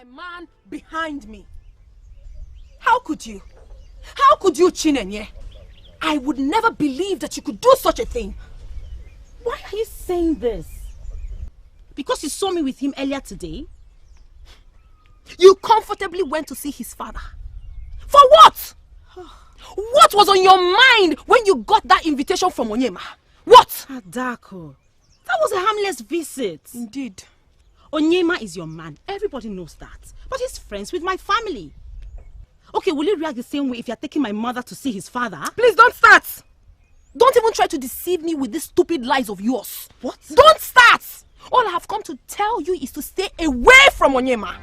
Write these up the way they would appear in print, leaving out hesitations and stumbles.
my man behind me. How could you? How could you, Chinenye? I would never believe that you could do such a thing. Why are you saying this? Because you saw me with him earlier today? You comfortably went to see his father. For what? What was on your mind when you got that invitation from Onyema? What? Adaku, that was a harmless visit. Indeed. Onyema is your man. Everybody knows that. But he's friends with my family. Okay, will you react the same way if you're taking my mother to see his father? Please don't start. Don't even try to deceive me with these stupid lies of yours. What? Don't start. All I have come to tell you is to stay away from Onyema.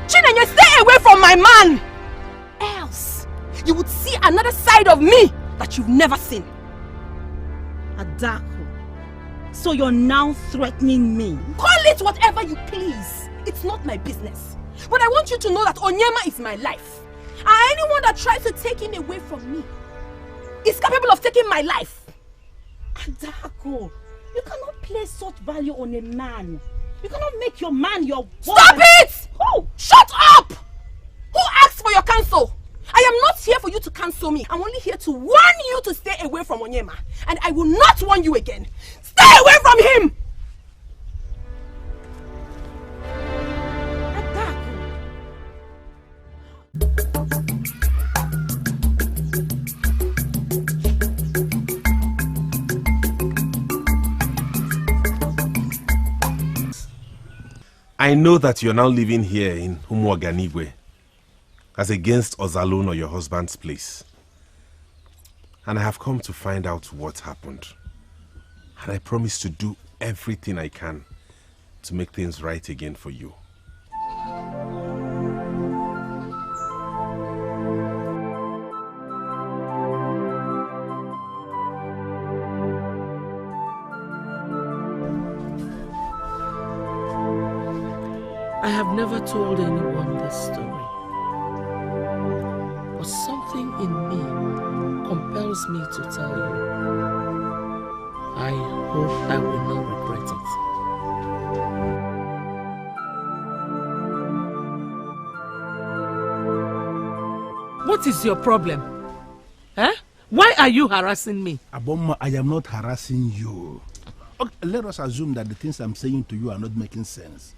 Chinenye, stay away from my man. Else, you would see another side of me that you've never seen. Adaku, so you're now threatening me? Call it whatever you please. It's not my business. But I want you to know that Onyema is my life. And anyone that tries to take him away from me is capable of taking my life. Adaku, you cannot place such value on a man. You cannot make your man your boy. Stop it! Oh, shut up! Who asked for your counsel? I am not here for you to counsel me. I'm only here to warn you to stay away from Onyema. And I will not warn you again. Stay away from him! I know that you're now living here in Umuaganigwe as against Ozalon or your husband's place. And I have come to find out what happened. And I promise to do everything I can to make things right again for you. I have never told anyone this story, but something in me compels me to tell you. I hope I will not regret it. What is your problem? Eh? Why are you harassing me? Aboma, I am not harassing you. Okay, let us assume that the things I'm saying to you are not making sense.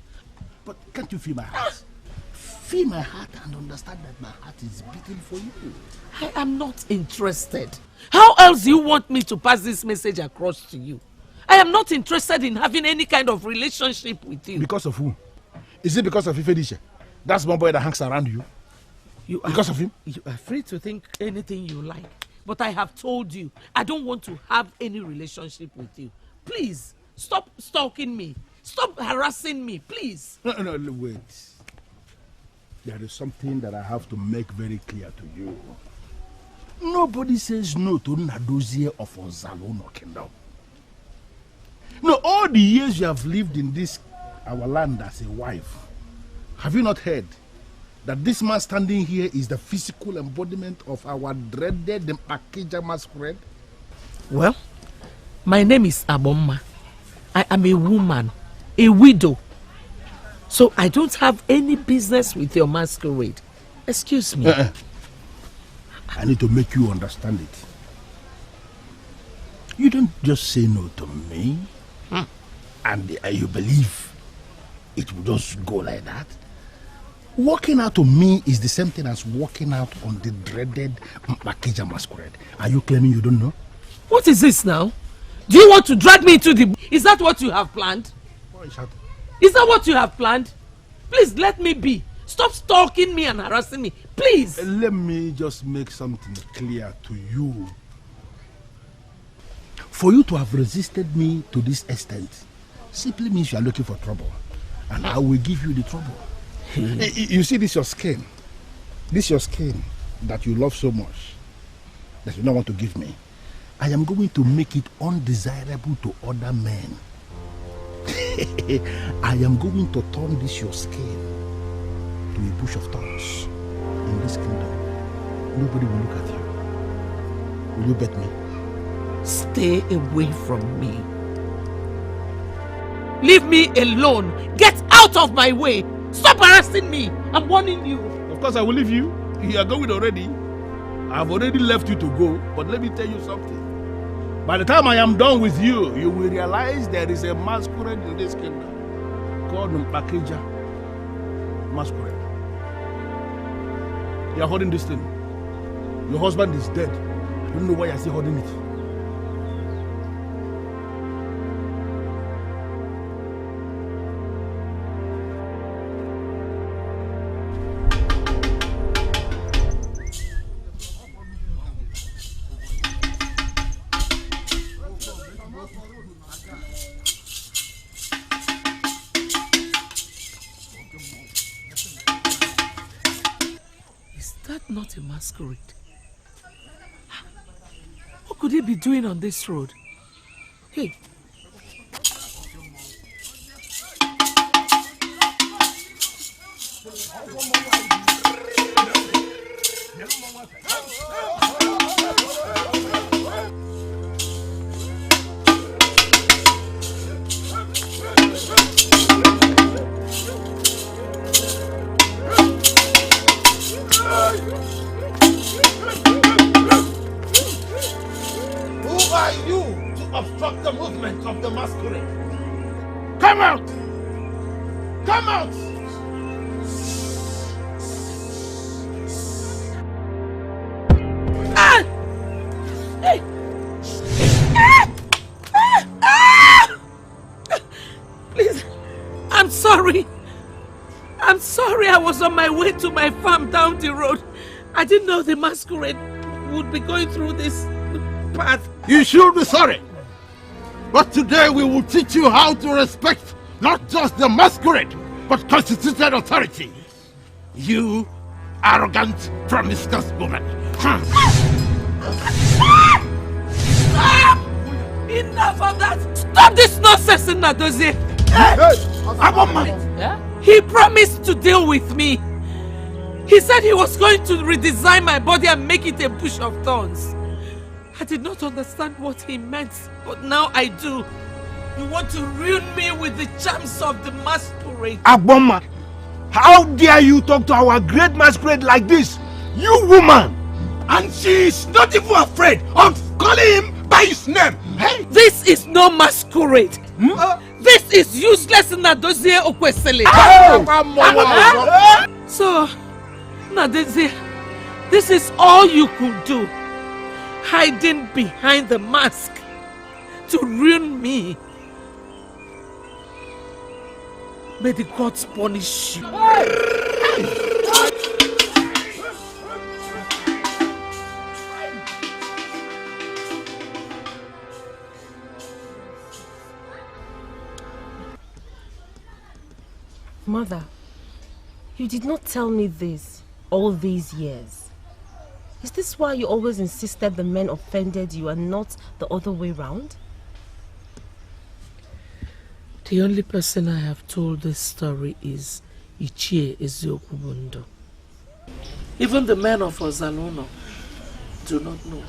But can't you feel my heart? Feel my heart and understand that my heart is beating for you. I am not interested. How else do you want me to pass this message across to you? I am not interested in having any kind of relationship with you. Because of who? Is it because of Ifedisha? That's one boy that hangs around you. Because of him? You are free to think anything you like. But I have told you, I don't want to have any relationship with you. Please, stop stalking me. Stop harassing me, please. No, wait. There is something that I have to make very clear to you. Nobody says no to Nadozie of Ozalon Kingdom. No, all the years you have lived in this, our land as a wife, have you not heard that this man standing here is the physical embodiment of our dreaded Akija masquerade? Well, my name is Ugonma. I am a woman. A widow. So I don't have any business with your masquerade. Excuse me. I need to make you understand it. You don't just say no to me and you believe it will just go like that. Walking out to me is the same thing as walking out on the dreaded Akija masquerade. Are you claiming you don't know? What is this now? Do you want to drag me into the... Is that what you have planned? Is that what you have planned? Please let me be. Stop stalking me and harassing me. Please. Let me just make something clear to you. For you to have resisted me to this extent simply means you are looking for trouble. And I will give you the trouble. You see this your skin. This your skin that you love so much that you don't want to give me. I am going to make it undesirable to other men. I am going to turn this your skin to a bush of thorns in this kingdom. Nobody will look at you. Will you bet me? Stay away from me. Leave me alone. Get out of my way. Stop harassing me. I'm warning you. Of course, I will leave you. You are going already. I've already left you to go. But let me tell you something. By the time I am done with you, you will realize there is a masquerade in this kingdom called Mpakeja Masquerade. You are holding this thing. Your husband is dead. I don't know why you are still holding it. Not a masquerade. What could he be doing on this road? Hey. Obstruct the movement of the masquerade. Come out! Come out! Ah! Hey! Please, I'm sorry. I'm sorry. I was on my way to my farm down the road. I didn't know the masquerade would be going through this path. You should be sorry. But today we will teach you how to respect not just the masquerade, but constituted authority. You arrogant, promiscuous woman. Enough of that! Stop this nonsense, Ngozi! He promised to deal with me. He said he was going to redesign my body and make it a bush of thorns. I did not understand what he meant, but now I do. You want to ruin me with the charms of the masquerade. Ugonma, how dare you talk to our great masquerade like this? You woman! And she is not even afraid of calling him by his name. Hey? This is no masquerade. This is useless Ngozi Okwesili. So, Ngozi, this is all you could do. Hiding behind the mask to ruin me. May the gods punish you. Mother, you did not tell me this all these years. Is this why you always insisted the men offended you and not the other way round? The only person I have told this story is Ezeonu. Even the men of Ezeonu do not know.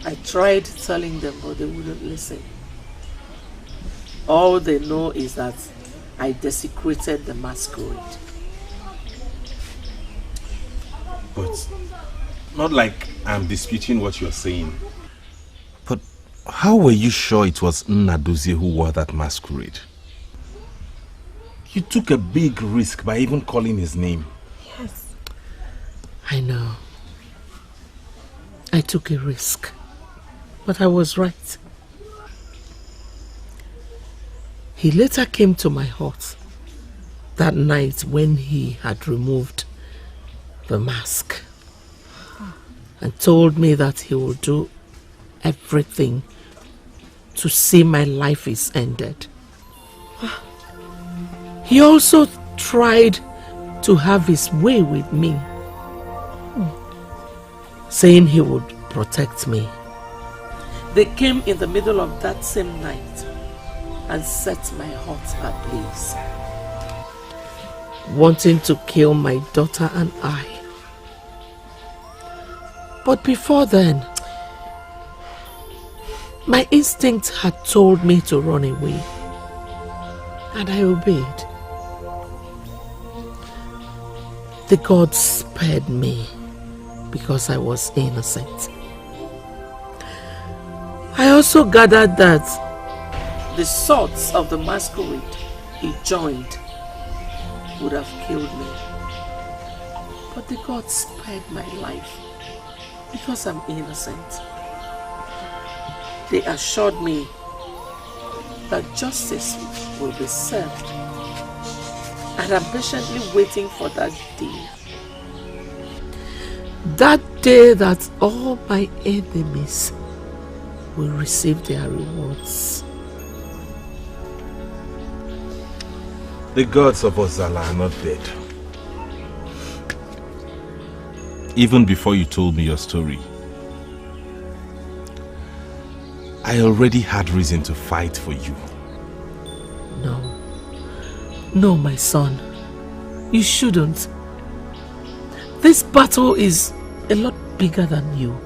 I tried telling them, but they wouldn't listen. All they know is that I desecrated the masquerade. But not like I'm disputing what you're saying. But how were you sure it was Ngozi who wore that masquerade? You took a big risk by even calling his name. Yes. I know. I took a risk. But I was right. He later came to my hut that night when he had removed the mask and told me that he will do everything to see my life is ended. He also tried to have his way with me, saying he would protect me. They came in the middle of that same night and set my hut ablaze, wanting to kill my daughter and I. But before then, my instinct had told me to run away, and I obeyed. The gods spared me because I was innocent. I also gathered that the swords of the masquerade he joined would have killed me. But the gods spared my life because I'm innocent. They assured me that justice will be served, and I'm patiently waiting for that day. That day that all my enemies will receive their rewards. The gods of Ozala are not dead. Even before you told me your story, I already had reason to fight for you. No, my son. You shouldn't. This battle is a lot bigger than you.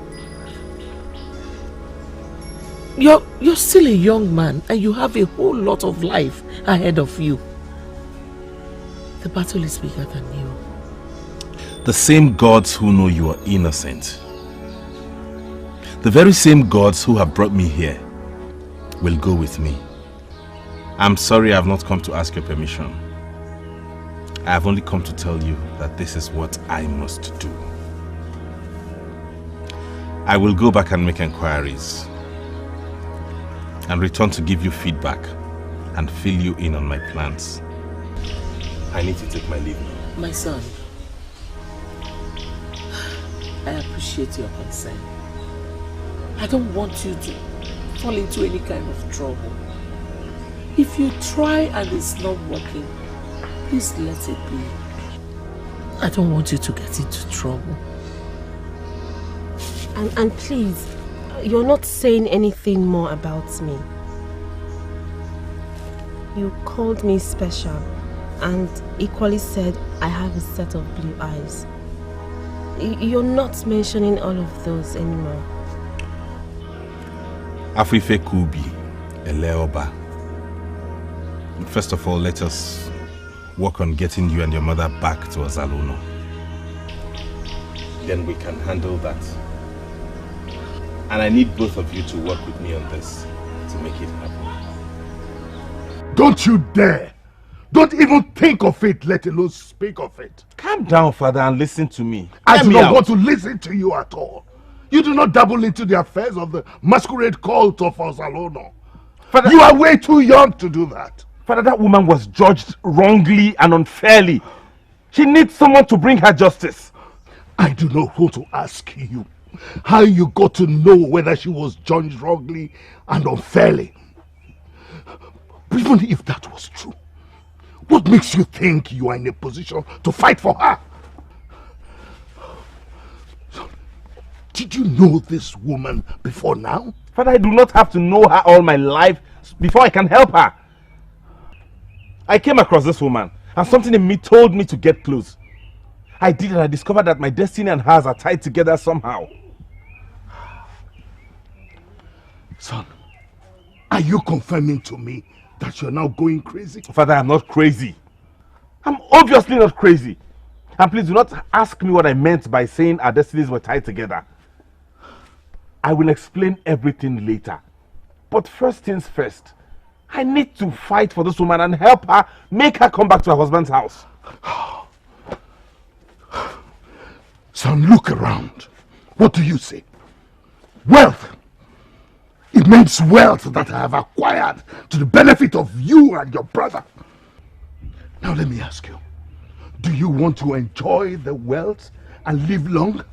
You're still a young man and you have a whole lot of life ahead of you. The battle is bigger than you. The same gods who know you are innocent, the very same gods who have brought me here, will go with me. I'm sorry I have not come to ask your permission. I have only come to tell you that this is what I must do. I will go back and make inquiries and return to give you feedback and fill you in on my plans. I need to take my leave now. My son, I appreciate your concern. I don't want you to fall into any kind of trouble. If you try and it's not working, please let it be. I don't want you to get into trouble. And please, you're not saying anything more about me. You called me special and equally said I have a set of blue eyes. You're not mentioning all of those anymore. Afife Kubi, Eleoba. First of all, let us work on getting you and your mother back to Ozalono. Then we can handle that. And I need both of you to work with me on this to make it happen. Don't you dare! Don't even think of it, let alone speak of it. Calm down, father, and listen to me. I do not want to listen to you at all. You do not dabble into the affairs of the masquerade cult of Ozalono. Father, you are way too young to do that. Father, that woman was judged wrongly and unfairly. She needs someone to bring her justice. I do not want to ask you how you got to know whether she was judged wrongly and unfairly. Even if that was true, what makes you think you are in a position to fight for her? Did you know this woman before now? Father, I do not have to know her all my life before I can help her. I came across this woman and something in me told me to get close. I did, and I discovered that my destiny and hers are tied together somehow. Son, are you confirming to me that you're now going crazy? Father, I'm not crazy. I'm obviously not crazy. And please do not ask me what I meant by saying our destinies were tied together. I will explain everything later. But first things first, I need to fight for this woman and help her, make her come back to her husband's house. Son, look around. What do you say? Wealth. Immense wealth that I have acquired to the benefit of you and your brother. Now let me ask you, do you want to enjoy the wealth and live long?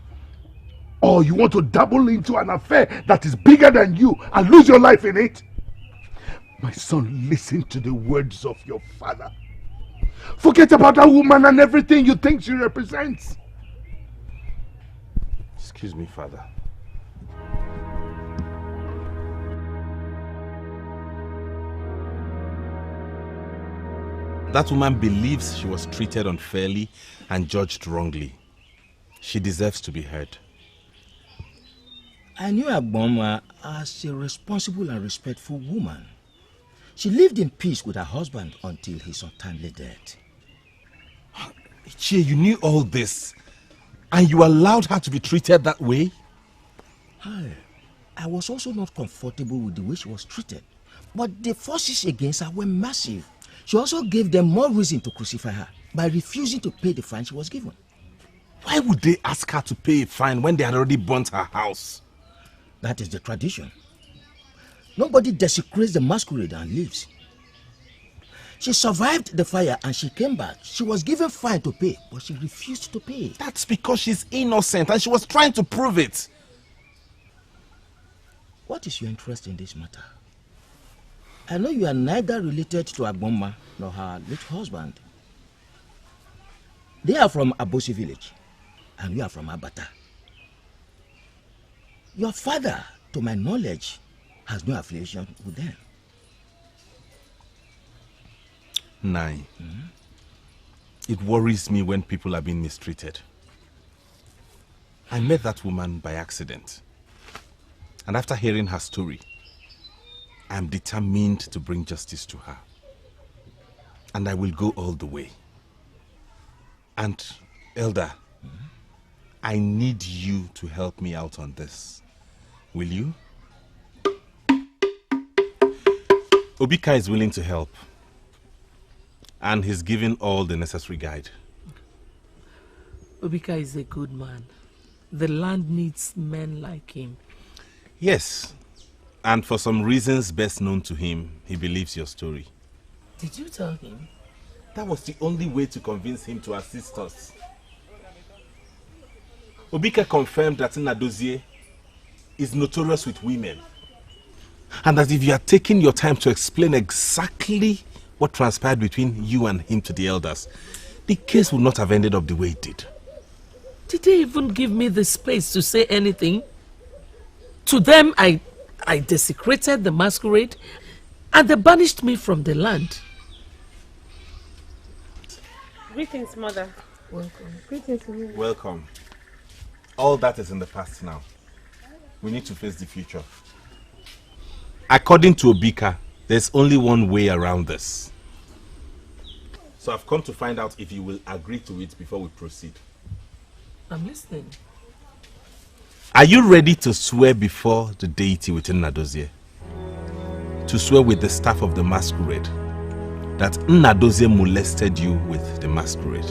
Or you want to dabble into an affair that is bigger than you and lose your life in it? My son, listen to the words of your father. Forget about that woman and everything you think she represents. Excuse me, Father. That woman believes she was treated unfairly and judged wrongly. She deserves to be heard. I knew Ugonma as a responsible and respectful woman. She lived in peace with her husband until his untimely death. Ichie, you knew all this, and you allowed her to be treated that way? I was also not comfortable with the way she was treated. But the forces against her were massive. She also gave them more reason to crucify her by refusing to pay the fine she was given. Why would they ask her to pay a fine when they had already burnt her house? That is the tradition. Nobody desecrates the masquerade and leaves. She survived the fire and she came back. She was given fine to pay, but she refused to pay. That's because she's innocent and she was trying to prove it. What is your interest in this matter? I know you are neither related to Ugonma nor her late husband. They are from Abosi village, and you are from Abata. Your father, to my knowledge, has no affiliation with them. Nai, it worries me when people are being mistreated. I met that woman by accident. And after hearing her story, I am determined to bring justice to her. And I will go all the way. And, Elder, I need you to help me out on this. Will you? Obika is willing to help. And he's given all the necessary guide. Obika is a good man. The land needs men like him. Yes. And for some reasons best known to him, he believes your story. Did you tell him? That was the only way to convince him to assist us. Obika confirmed that Nnadozie is notorious with women. And that if you had taken your time to explain exactly what transpired between you and him to the elders, the case would not have ended up the way it did. Did they even give me the space to say anything? To them, I desecrated the masquerade and they banished me from the land. Greetings, Mother. Welcome. Greetings, Mother. Welcome. All that is in the past now. We need to face the future. According to Obika, there's only one way around this. So I've come to find out if you will agree to it before we proceed. I'm listening. Are you ready to swear before the deity within Nnadozie? To swear with the staff of the masquerade that Nnadozie molested you with the masquerade?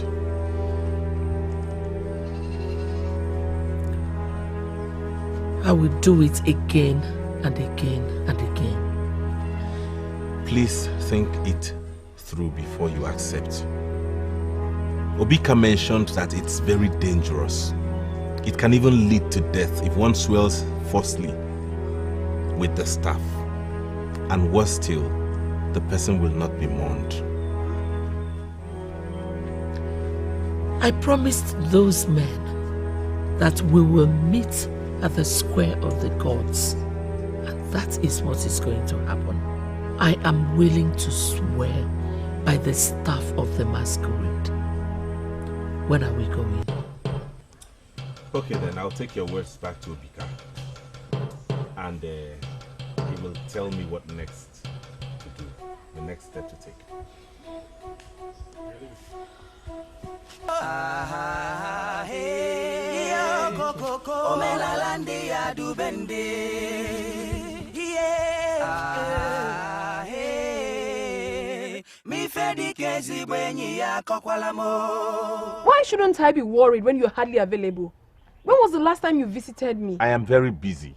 I will do it again and again and again. Please think it through before you accept. Obika mentioned that it's very dangerous. It can even lead to death if one swears falsely with the staff. And worse still, the person will not be mourned. I promised those men that we will meet at the square of the gods. And that is what is going to happen. I am willing to swear by the staff of the masquerade. When are we going? Okay then, I'll take your words back to Obika. And he will tell me what next to do, the next step to take. Why shouldn't I be worried when you're hardly available? When was the last time you visited me? I am very busy.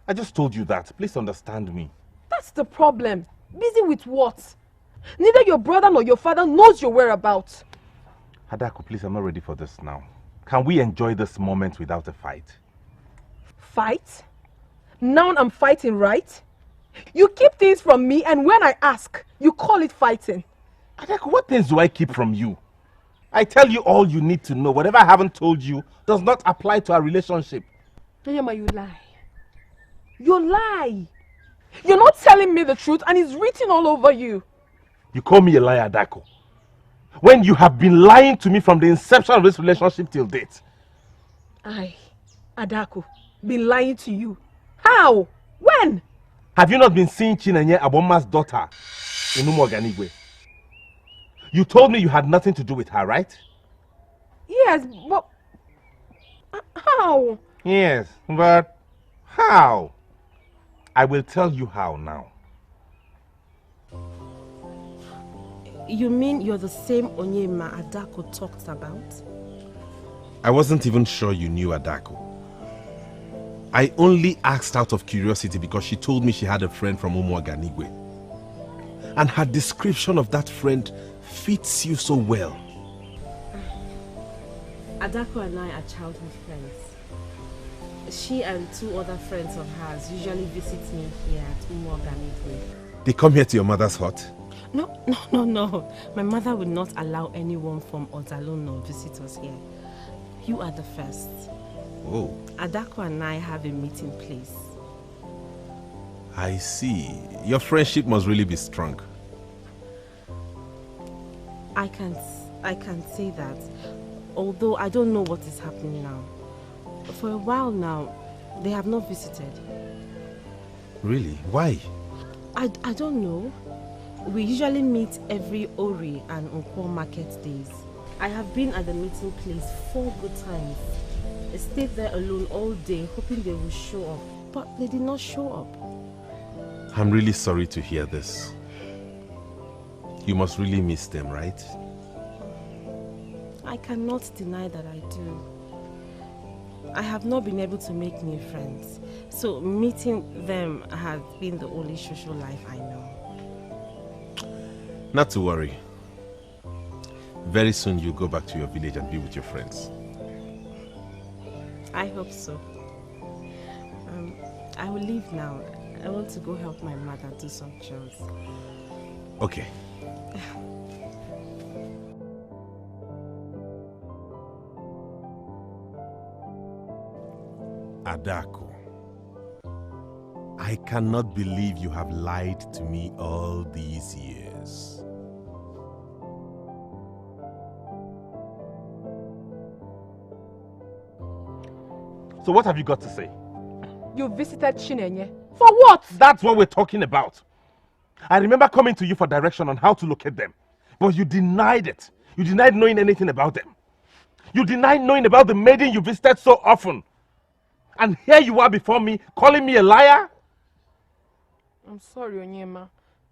I just told you that. Please understand me. That's the problem. Busy with what? Neither your brother nor your father knows your whereabouts. Adaku, please, I'm not ready for this now. Can we enjoy this moment without a fight? Fight? Now I'm fighting, right? You keep things from me, and when I ask, you call it fighting. Adaku, what things do I keep from you? I tell you all you need to know. Whatever I haven't told you does not apply to our relationship. Nyama, you lie. You lie. You're not telling me the truth, and it's written all over you. You call me a liar, Adaku, when you have been lying to me from the inception of this relationship till date. I, Adaku, been lying to you. How? When? Have you not been seeing Chinenye Abomma's daughter in Umuoganigwe? You told me you had nothing to do with her, right? Yes, but... how? Yes, but how? I will tell you how now. You mean you're the same Onyema Adaku talked about? I wasn't even sure you knew Adaku. I only asked out of curiosity because she told me she had a friend from Umuaganigwe. And her description of that friend fits you so well. Adaku and I are childhood friends. She and 2 other friends of hers usually visit me here at Umuaganigwe. They come here to your mother's hut? No. My mother will not allow anyone from Ozalono visit us here. You are the first. Oh. Adaku and I have a meeting place. I see. Your friendship must really be strong. I can't say that. Although I don't know what is happening now. For a while now, they have not visited. Really? Why? I don't know. We usually meet every Ori and Nkwo market days. I have been at the meeting place 4 good times. I stayed there alone all day, hoping they will show up. But they did not show up. I'm really sorry to hear this. You must really miss them, right? I cannot deny that I do. I have not been able to make new friends. So meeting them has been the only social life I know. Not to worry. Very soon you'll go back to your village and be with your friends. I hope so. I will leave now. I want to go help my mother do some chores. Okay. Adaku, I cannot believe you have lied to me all these years. So what have you got to say? You visited Chinenye. For what? That's what we're talking about. I remember coming to you for direction on how to locate them. But you denied it. You denied knowing anything about them. You denied knowing about the maiden you visited so often. And here you are before me, calling me a liar? I'm sorry, Onyema.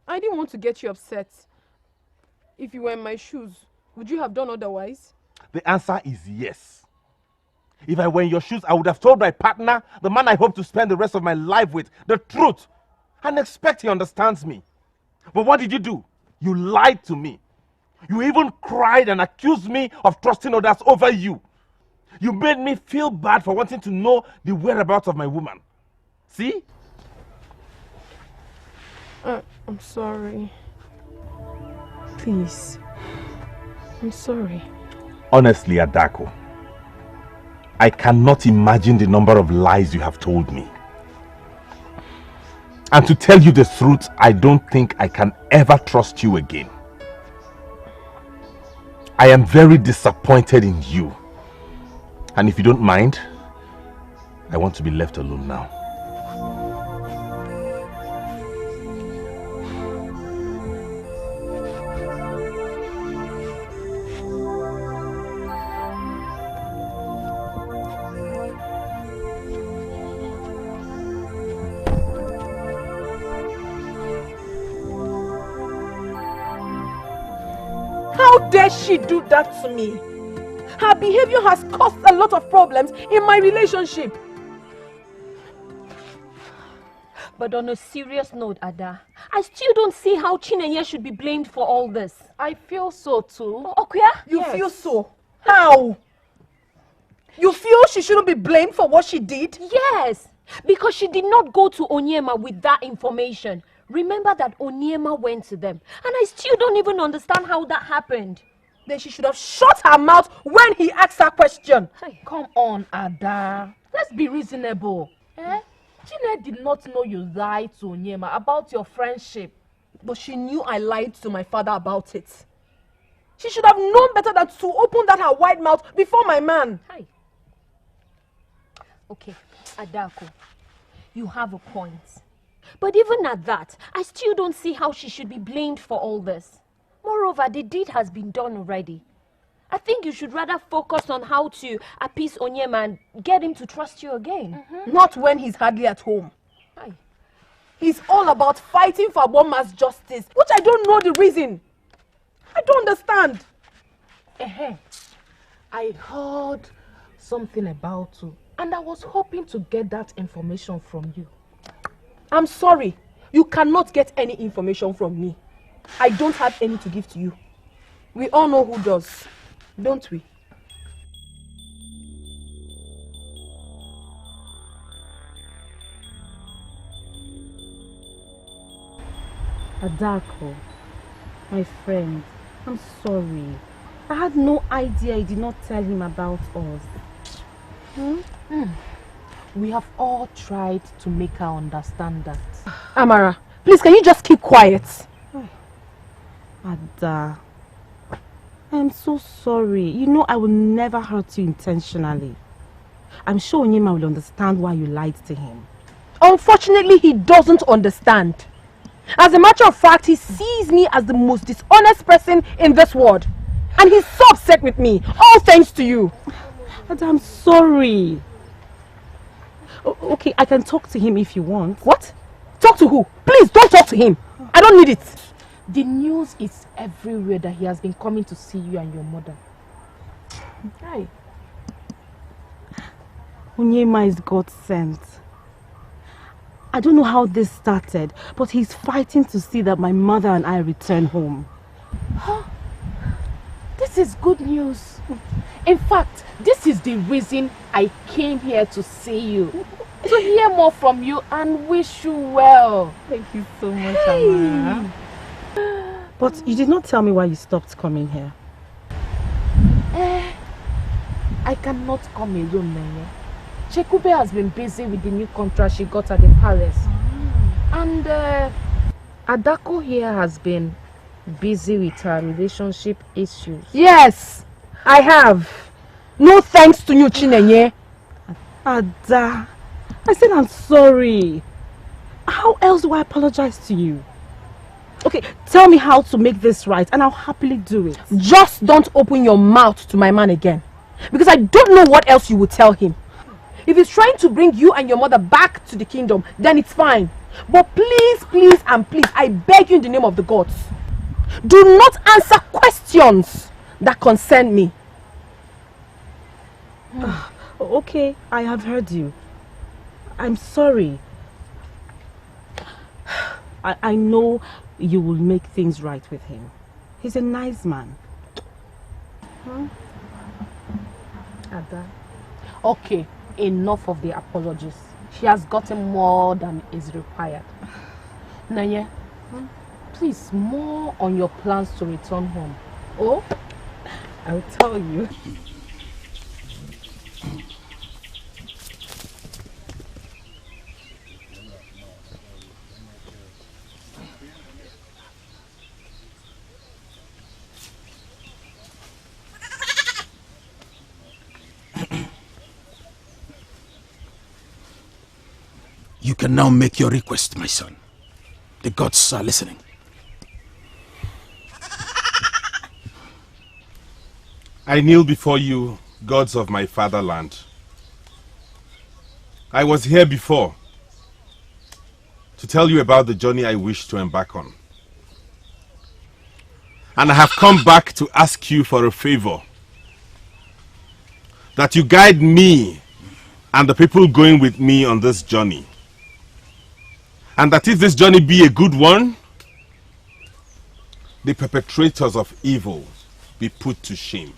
I didn't want to get you upset. If you were in my shoes, would you have done otherwise? The answer is yes. If I were in your shoes, I would have told my partner, the man I hope to spend the rest of my life with, the truth. And expect he understands me. But what did you do? You lied to me. You even cried and accused me of trusting others over you. You made me feel bad for wanting to know the whereabouts of my woman. See? I'm sorry. Please. I'm sorry. Honestly, Adaku, I cannot imagine the number of lies you have told me. And to tell you the truth, I don't think I can ever trust you again. I am very disappointed in you. And if you don't mind, I want to be left alone now. How dare she do that to me? Her behavior has caused a lot of problems in my relationship. But on a serious note, Ada, I still don't see how Chinenye should be blamed for all this. I feel so too. Okuya? You feel so? How? You feel she shouldn't be blamed for what she did? Yes, because she did not go to Onyema with that information. Remember that Onyema went to them, and I still don't even understand how that happened. Then she should have shut her mouth when he asked her question. Hey. Come on, Ada. Let's be reasonable. Chine did not know you lied to Onyema about your friendship. But she knew I lied to my father about it. She should have known better than to open that her wide mouth before my man. Hi. Okay, Adaku, you have a point. But even at that, I still don't see how she should be blamed for all this. Moreover, the deed has been done already. I think you should rather focus on how to appease Onyema and get him to trust you again. Not when he's hardly at home. Aye. He's all about fighting for Abomma's justice, which I don't know the reason. I don't understand. I heard something about you, and I was hoping to get that information from you. I'm sorry. You cannot get any information from me. I don't have any to give to you. We all know who does, don't we? Adaku, my friend, I'm sorry. I had no idea you did not tell him about us. We have all tried to make her understand that. Amara, please can you just keep quiet? Ada, I'm so sorry. You know I will never hurt you intentionally. I'm sure Onyema will understand why you lied to him. Unfortunately, he doesn't understand. As a matter of fact, he sees me as the most dishonest person in this world. And he's so upset with me, all thanks to you. Ada, I'm sorry. Okay, I can talk to him if you want. What? Talk to who? Please don't talk to him. I don't need it. The news is everywhere that he has been coming to see you and your mother. Hi. Onyema is God sent. I don't know how this started, but he's fighting to see that my mother and I return home. Huh? This is good news. In fact, this is the reason I came here to see you. To hear more from you and wish you well. Thank you so much, Amara. But you did not tell me why you stopped coming here. I cannot come alone, Nene. Chekube has been busy with the new contract she got at the palace. And Adaku here has been busy with her relationship issues. Yes, I have. No thanks to you, Chinenye. Ada, I said I'm sorry. How else do I apologize to you? Okay, tell me how to make this right and I'll happily do it. Just don't open your mouth to my man again. Because I don't know what else you would tell him. If he's trying to bring you and your mother back to the kingdom, then it's fine. But please, please and please, I beg you in the name of the gods, do not answer questions that concern me. Okay, I have heard you. I'm sorry. I know you will make things right with him. He's a nice man. Ada. Okay, enough of the apologies. She has gotten more than is required. Nanye, please, more on your plans to return home. Oh? I'll tell you. You can now make your request, my son. The gods are listening. I kneel before you, gods of my fatherland. I was here before to tell you about the journey I wish to embark on. And I have come back to ask you for a favor. That you guide me and the people going with me on this journey. And that if this journey be a good one, the perpetrators of evil be put to shame.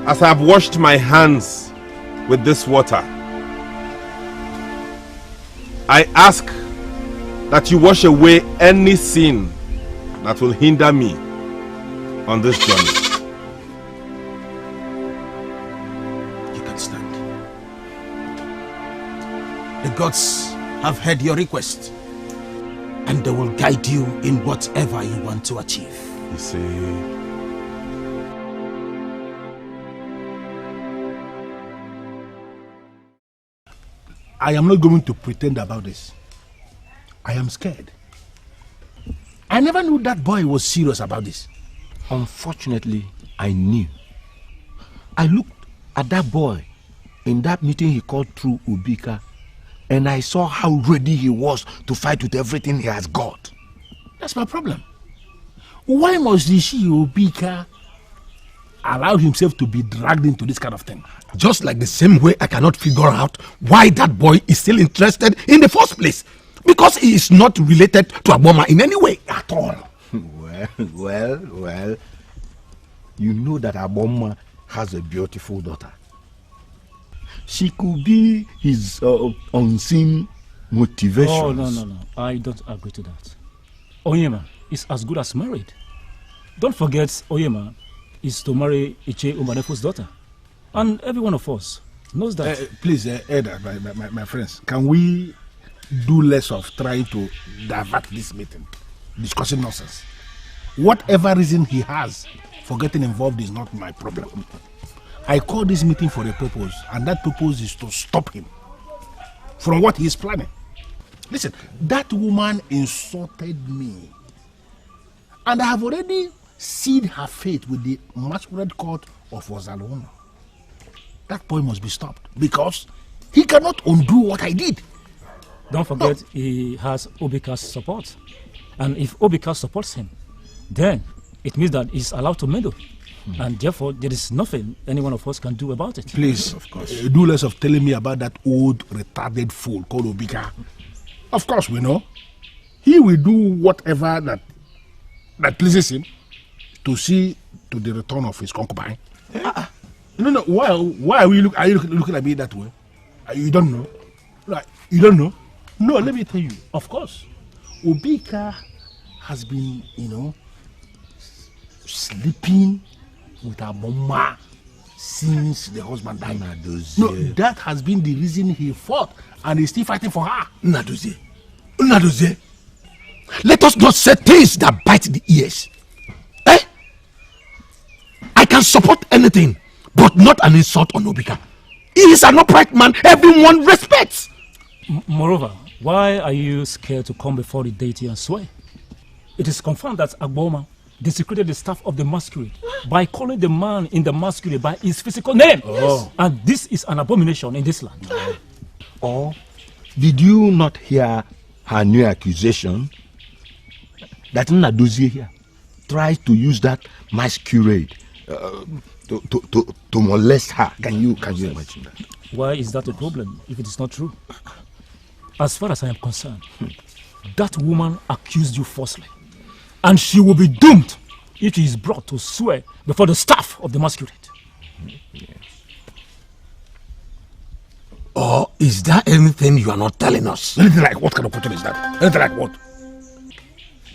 As I have washed my hands with this water, I ask that you wash away any sin that will hinder me on this journey. You can stand. The gods have heard your request, and they will guide you in whatever you want to achieve. You see... I am not going to pretend about this. I am scared. I never knew that boy was serious about this. Unfortunately, I knew. I looked at that boy in that meeting he called through Ubika, and I saw how ready he was to fight with everything he has got. That's my problem. Why must the Ubika allow himself to be dragged into this kind of thing? Just like the same way I cannot figure out why that boy is still interested in the first place. Because he is not related to Ugonma in any way at all. Well. You know that Ugonma has a beautiful daughter. She could be his unseen motivation. Oh, no. I don't agree to that. Onyema is as good as married. Don't forget, Onyema is to marry Iche Umanefu's daughter. And every one of us knows that. Please, Eda, my friends, can we do less of trying to divert this meeting, discussing nonsense? Whatever reason he has for getting involved is not my problem. I call this meeting for a purpose, and that purpose is to stop him from what he is planning. Listen, that woman insulted me, and I have already sealed her fate with the masquerade court of Ozalono. That boy must be stopped because he cannot undo what I did. Don't forget, he has Obika's support. And if Obika supports him, then it means that he's allowed to meddle. And therefore, there is nothing any one of us can do about it. Please, of course. Do less of telling me about that old retarded fool called Obika. Of course, we know. He will do whatever that pleases him to see to the return of his concubine. No. Why are you looking at me that way? You don't know? Like, you don't know? No, let me tell you. Of course, Obika has been, sleeping with her mama since the husband died. No, that has been the reason he fought, and he's still fighting for her. Nadozie, let us not say things that bite the ears. I can support anything, but not an insult on Obika. He is an upright man everyone respects. Moreover, why are you scared to come before the deity and swear? It is confirmed that Ugonma desecrated the staff of the masquerade by calling the man in the masquerade by his physical name. Oh. And this is an abomination in this land. Or did you not hear her new accusation that Nadozie here tries to use that masquerade to molest her? Can you imagine that? Why is that a problem if it is not true? As far as I am concerned, that woman accused you falsely. And she will be doomed if she is brought to swear before the staff of the masquerade. Yes. Or is there anything you are not telling us? Anything like what kind of question is that? Anything like what?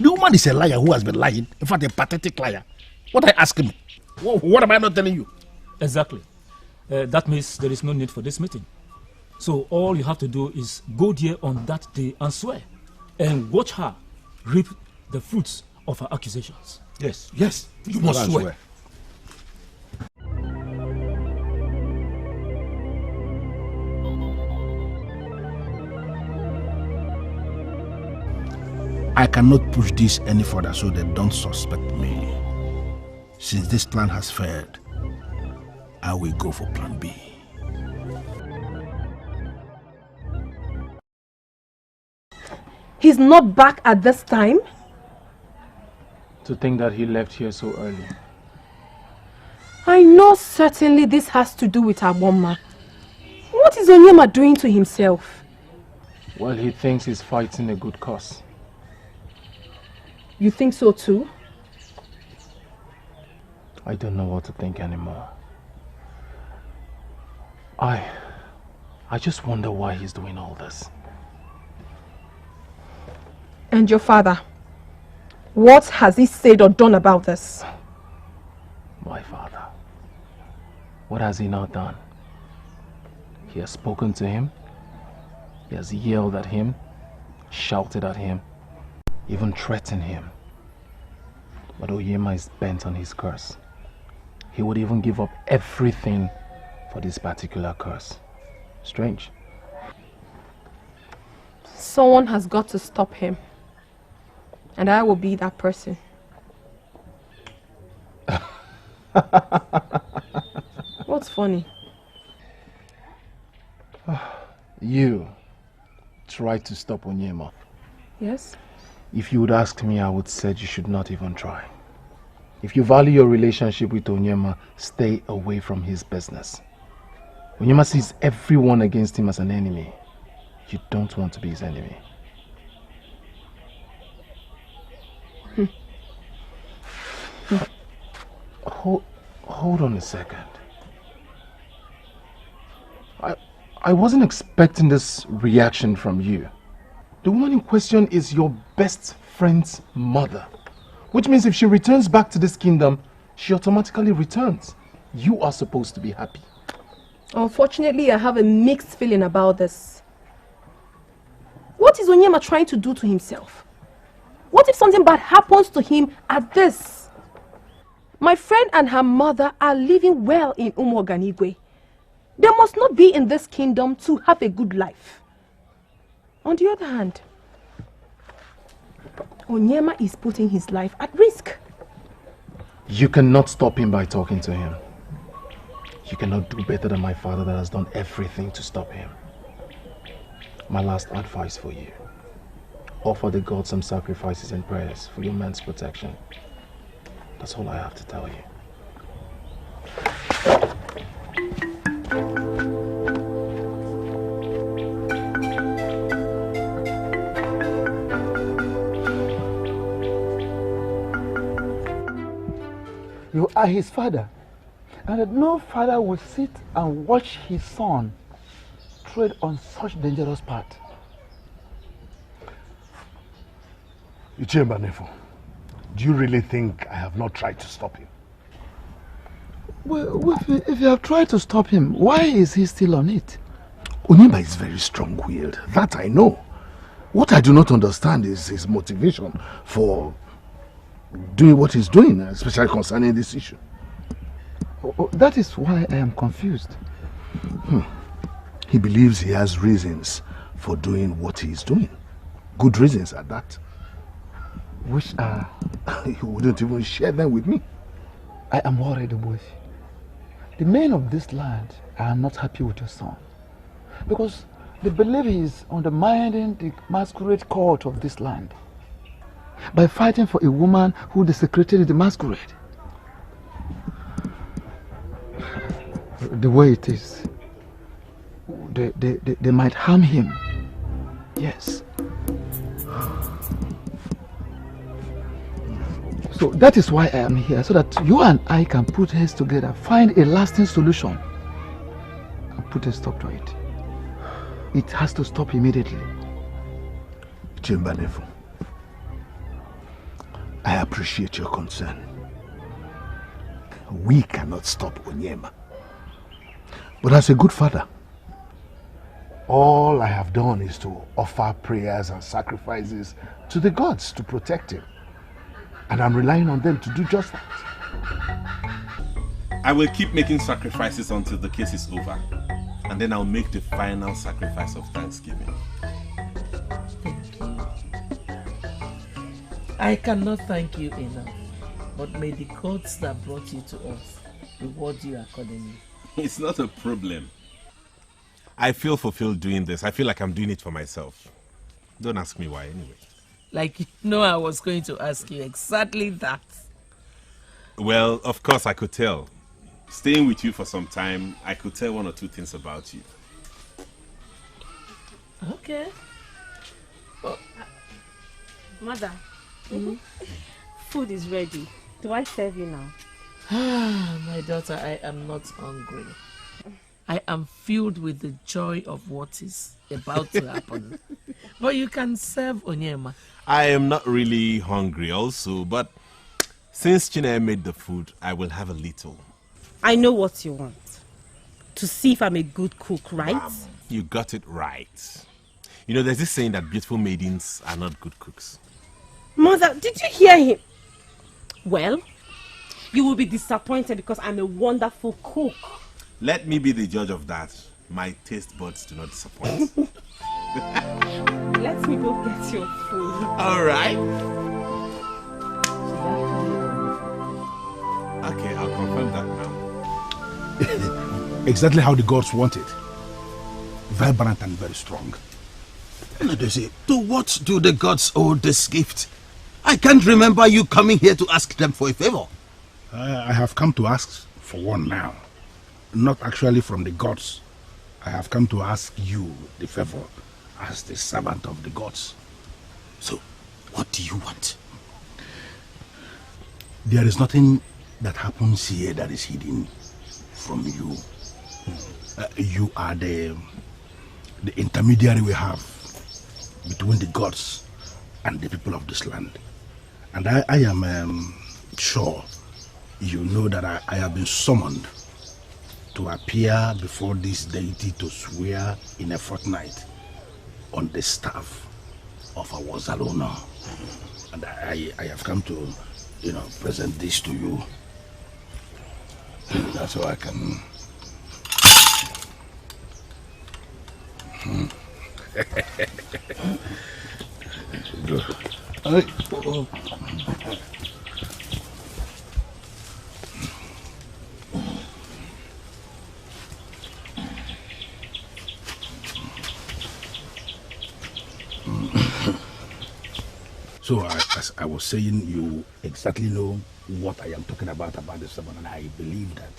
The woman is a liar who has been lying. In fact, a pathetic liar. What are you asking me? What am I not telling you? Exactly. That means there is no need for this meeting. So all you have to do is go there on that day and swear. And watch her reap the fruits of her accusations. Yes, you must swear. I cannot push this any further so they don't suspect me. Since this plan has failed, I will go for plan B. He's not back at this time? To think that he left here so early. I know certainly this has to do with Ugonma. What is Onyema doing to himself? Well, he thinks he's fighting a good cause. You think so too? I don't know what to think anymore. I just wonder why he's doing all this. And your father? What has he said or done about this? My father. What has he not done? He has spoken to him. He has yelled at him, shouted at him, even threatened him. But Onyema is bent on his curse. He would even give up everything for this particular curse. Strange. Someone has got to stop him. And I will be that person. What's funny? You tried to stop Onyema. Yes? If you would ask me, I would say you should not even try. If you value your relationship with Onyema, stay away from his business. Onyema sees everyone against him as an enemy. You don't want to be his enemy. Hold on a second. I wasn't expecting this reaction from you. The woman in question is your best friend's mother. Which means if she returns back to this kingdom, she automatically returns. You are supposed to be happy. Unfortunately, I have a mixed feeling about this. What is Onyema trying to do to himself? What if something bad happens to him at this? My friend and her mother are living well in Umuoganigwe. They must not be in this kingdom to have a good life. On the other hand, Onyema is putting his life at risk. You cannot stop him by talking to him. You cannot do better than my father that has done everything to stop him. My last advice for you. Offer the gods some sacrifices and prayers for your man's protection. That's all I have to tell you. You are his father, and that no father will sit and watch his son tread on such dangerous path. Ichemba Nefo, do you really think I have not tried to stop him? Well, if you have tried to stop him, why is he still on it? Onyema is very strong-willed, that I know. What I do not understand is his motivation for doing what he's doing, especially concerning this issue. That is why I am confused. He believes he has reasons for doing what he's doing. Good reasons at that. Which are? He wouldn't even share them with me. I am worried, Ngozi. The men of this land are not happy with your son, because they believe he is undermining the masquerade court of this land by fighting for a woman who desecrated the masquerade. The way it is, they might harm him. Yes. So that is why I am here, so that you and I can put heads together, find a lasting solution, and put a stop to it. It has to stop immediately. Chimbanefo, I appreciate your concern. We cannot stop Onyema. But as a good father, all I have done is to offer prayers and sacrifices to the gods to protect him. And I'm relying on them to do just that. I will keep making sacrifices until the case is over. And then I'll make the final sacrifice of Thanksgiving. Thank you. I cannot thank you enough. But may the gods that brought you to us reward you accordingly. It's not a problem. I feel fulfilled doing this. I feel like I'm doing it for myself. Don't ask me why anyway. Like, you know, I was going to ask you exactly that. Well, of course I could tell. Staying with you for some time, I could tell one or two things about you. Okay. Well, Mother, food is ready. Do I serve you now? My daughter, I am not hungry. I am filled with the joy of what is about to happen. But you can serve Onyema. I am not really hungry also, but since Chineke made the food, I will have a little. I know what you want. To see if I'm a good cook, right? You got it right. You know, there's this saying that beautiful maidens are not good cooks. Mother, did you hear him? Well, you will be disappointed because I'm a wonderful cook. Let me be the judge of that. My taste buds do not disappoint. Let me go get your food. All right. Okay, I'll confirm that now. Exactly how the gods want it. Vibrant and very strong. Ngozi, to what do the gods owe this gift? I can't remember you coming here to ask them for a favor. I have come to ask for one now. Not actually from the gods. I have come to ask you the favor as the servant of the gods. So, what do you want? There is nothing that happens here that is hidden from you. You are the intermediary we have between the gods and the people of this land. And I am sure you know that I have been summoned to appear before this deity to swear in a fortnight on the staff of our Zalono. And I have come to, present this to you. That's how I can... Good. So, as I was saying, you exactly know what I am talking about the sermon, and I believe that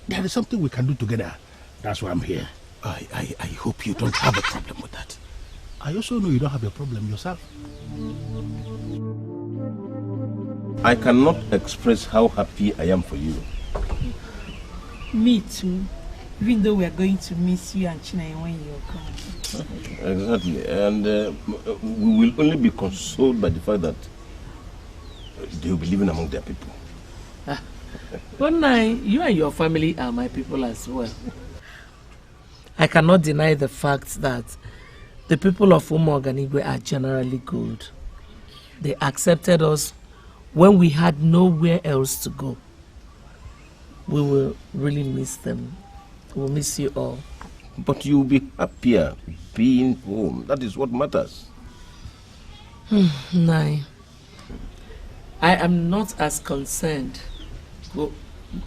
there is something we can do together. That's why I'm here. I hope you don't have a problem with that. I also know you don't have a problem yourself. I cannot express how happy I am for you. Me too. Even though we are going to miss you and Chinaya when you come. Exactly. And we will only be consoled by the fact that they will be living among their people. But now, you and your family are my people as well. I cannot deny the fact that the people of Umuoganigwe are generally good. They accepted us when we had nowhere else to go. We will really miss them. We'll miss you all. But you'll be happier being home. That is what matters. Nai, I am not as concerned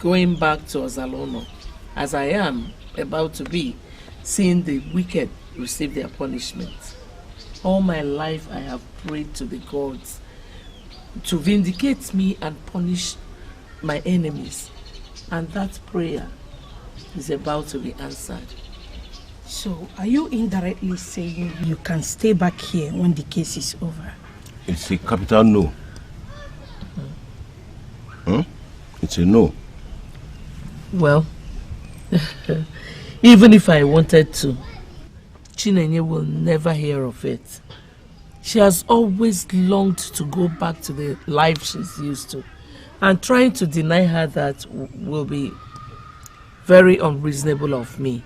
going back to Ozalono as I am about to be seeing the wicked receive their punishment. All my life I have prayed to the gods to vindicate me and punish my enemies. And that prayer is about to be answered. So, are you indirectly saying you can stay back here when the case is over? It's a capital no. It's a no. Well, even if I wanted to, Chinenye will never hear of it. She has always longed to go back to the life she's used to, and trying to deny her that will be very unreasonable of me.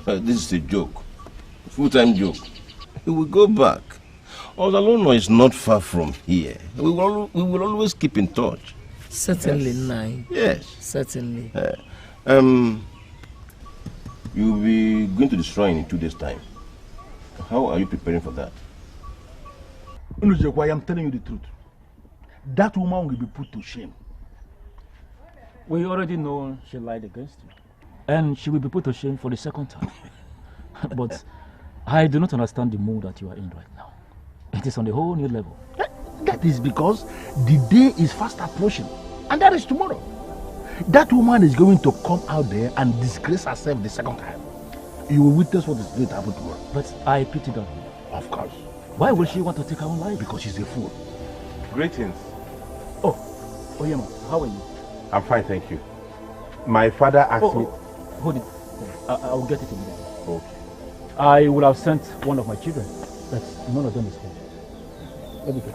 This is a joke. Full-time joke. We will go back. Ozalono is not far from here. We will always keep in touch. Certainly, yes. Nine. Yes. Certainly. You'll be going to the shrine in 2 days' time. How are you preparing for that? I am telling you the truth. That woman will be put to shame. We already know she lied against you. And she will be put to shame for the second time. But I do not understand the mood that you are in right now. It is on a whole new level. That is because the day is fast approaching. And that is tomorrow. That woman is going to come out there and disgrace herself the second time. You will witness what is going to happen tomorrow. But I pity that. Of course. Why will she want to take her own life? Because she's a fool. Greetings. Oh, Oyema, how are you? I'm fine, thank you. My father asked me... Hold it. I will get it immediately. Okay. I would have sent one of my children, but none of them is home. Let me go.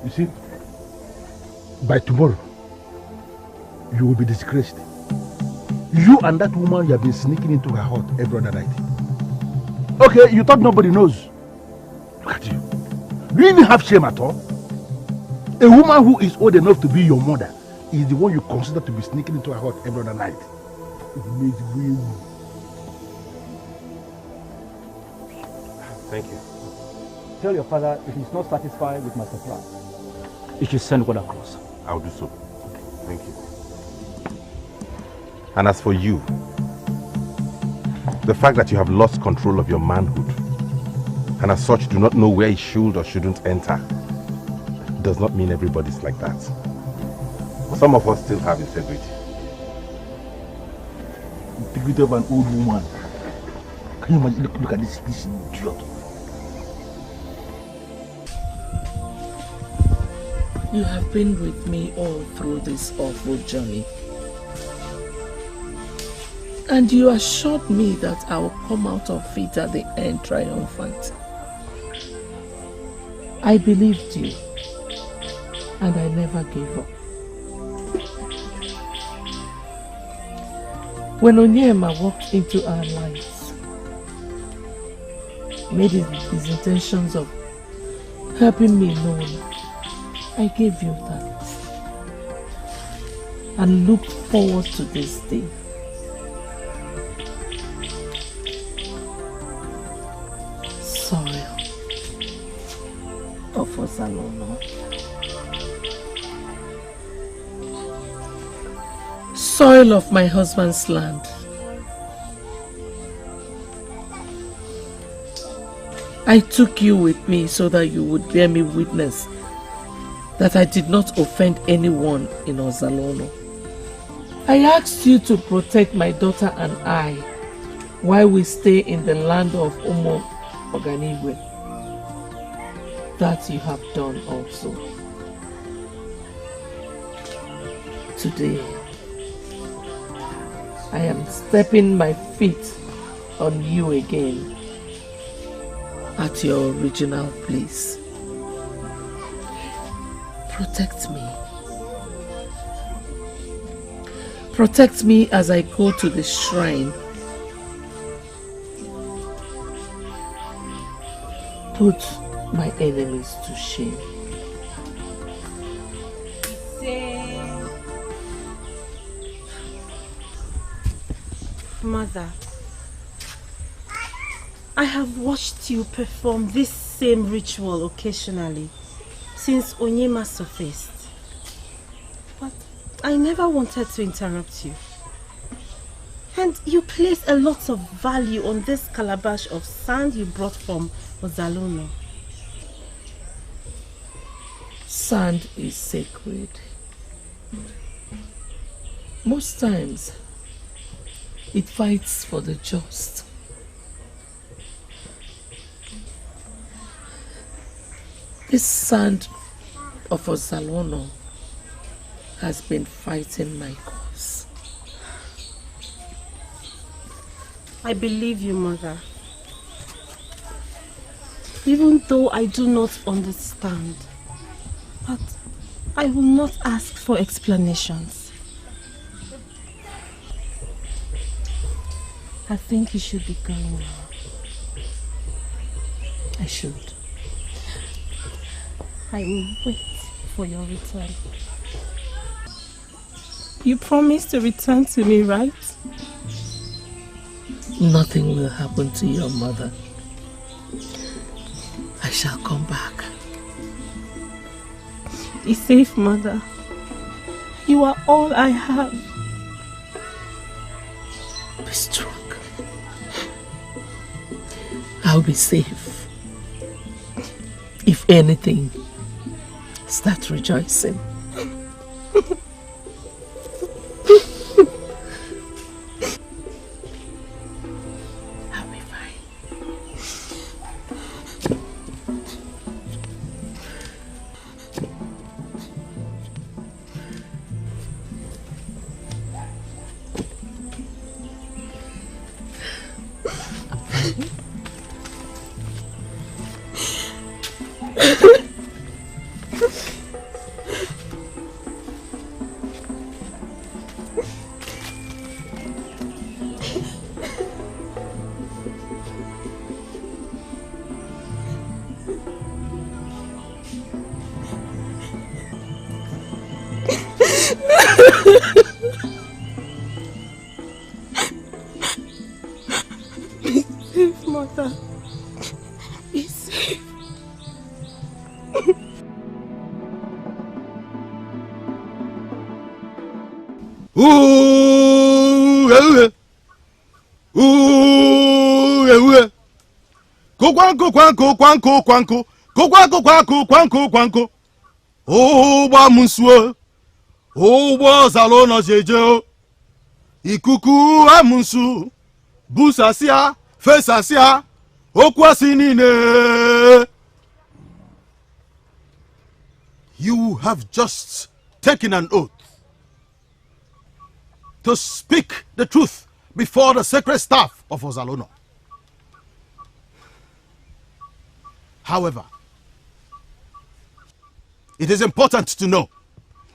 You see, by tomorrow, you will be disgraced. You and that woman, you have been sneaking into her hut every other night. Okay, you thought nobody knows. Look at you. Do you even have shame at all? A woman who is old enough to be your mother is the one you consider to be sneaking into her hut every other night. Thank you. Tell your father if he's not satisfied with my supply, he should send word across. I'll do so. Thank you. And as for you, the fact that you have lost control of your manhood and as such do not know where you should or shouldn't enter does not mean everybody's like that. Some of us still have integrity. Integrity of an old woman. Can you imagine? Look at this idiot. You have been with me all through this awful journey. And you assured me that I will come out of it at the end triumphant. I believed you, and I never gave up. When Onyema walked into our lives, made his intentions of helping me known, I gave you that and looked forward to this day. Soil of Ezeonu. Soil of my husband's land. I took you with me so that you would bear me witness that I did not offend anyone in Ezeonu. I asked you to protect my daughter and I while we stay in the land of Oganigwe. That you have done also. Today, I am stepping my feet on you again at your original place. Protect me. Protect me as I go to the shrine. Put my enemies to shame. Mother, I have watched you perform this same ritual occasionally since Onyema surfaced. But I never wanted to interrupt you. And you place a lot of value on this calabash of sand you brought from Ezeonu. Sand is sacred. Most times, it fights for the just. This sand of Ezeonu has been fighting my cause. I believe you, Mother. Even though I do not understand, but I will not ask for explanations. I think you should be going now. I should. I will wait for your return. You promise to return to me, right? Nothing will happen to your mother. I shall come back. Be safe, Mother. You are all I have. Be strong. I'll be safe. If anything, start rejoicing. I'll be fine. Ikuku amunsu busasia fesasia okwasinine. You have just taken an oath to speak the truth before the sacred staff of Ozalono. However, it is important to know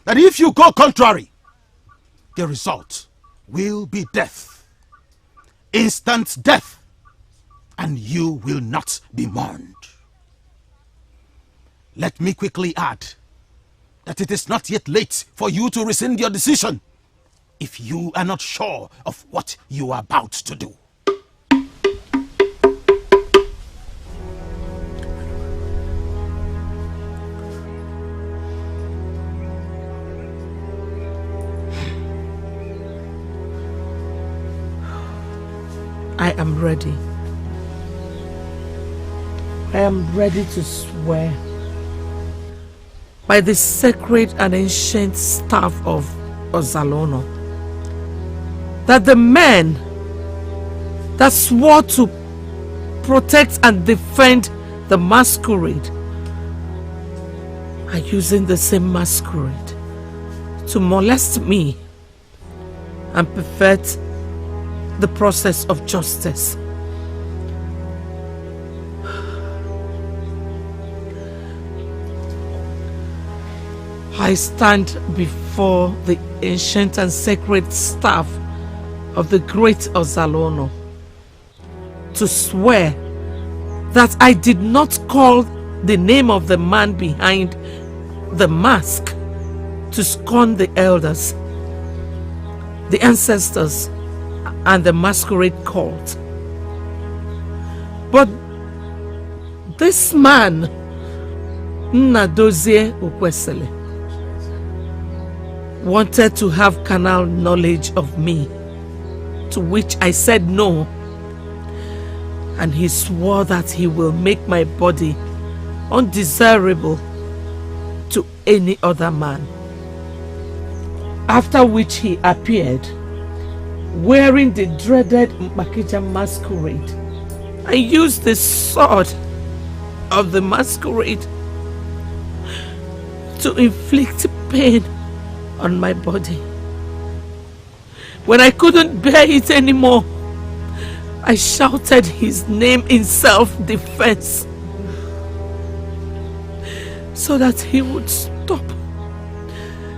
that if you go contrary, the result will be death, instant death, and you will not be mourned. Let me quickly add that it is not yet late for you to rescind your decision if you are not sure of what you are about to do. I am ready. I am ready to swear by the sacred and ancient staff of Ozalono that the men that swore to protect and defend the masquerade are using the same masquerade to molest me and pervert the process of justice. I stand before the ancient and sacred staff of the great Ozalono to swear that I did not call the name of the man behind the mask to scorn the elders, the ancestors, and the masquerade cult. But this man, Nnadozie Okwesili, wanted to have carnal knowledge of me, to which I said no, and he swore that he will make my body undesirable to any other man. After which he appeared wearing the dreaded Makija masquerade and used the sword of the masquerade to inflict pain on my body. When I couldn't bear it anymore, I shouted his name in self-defense so that he would stop.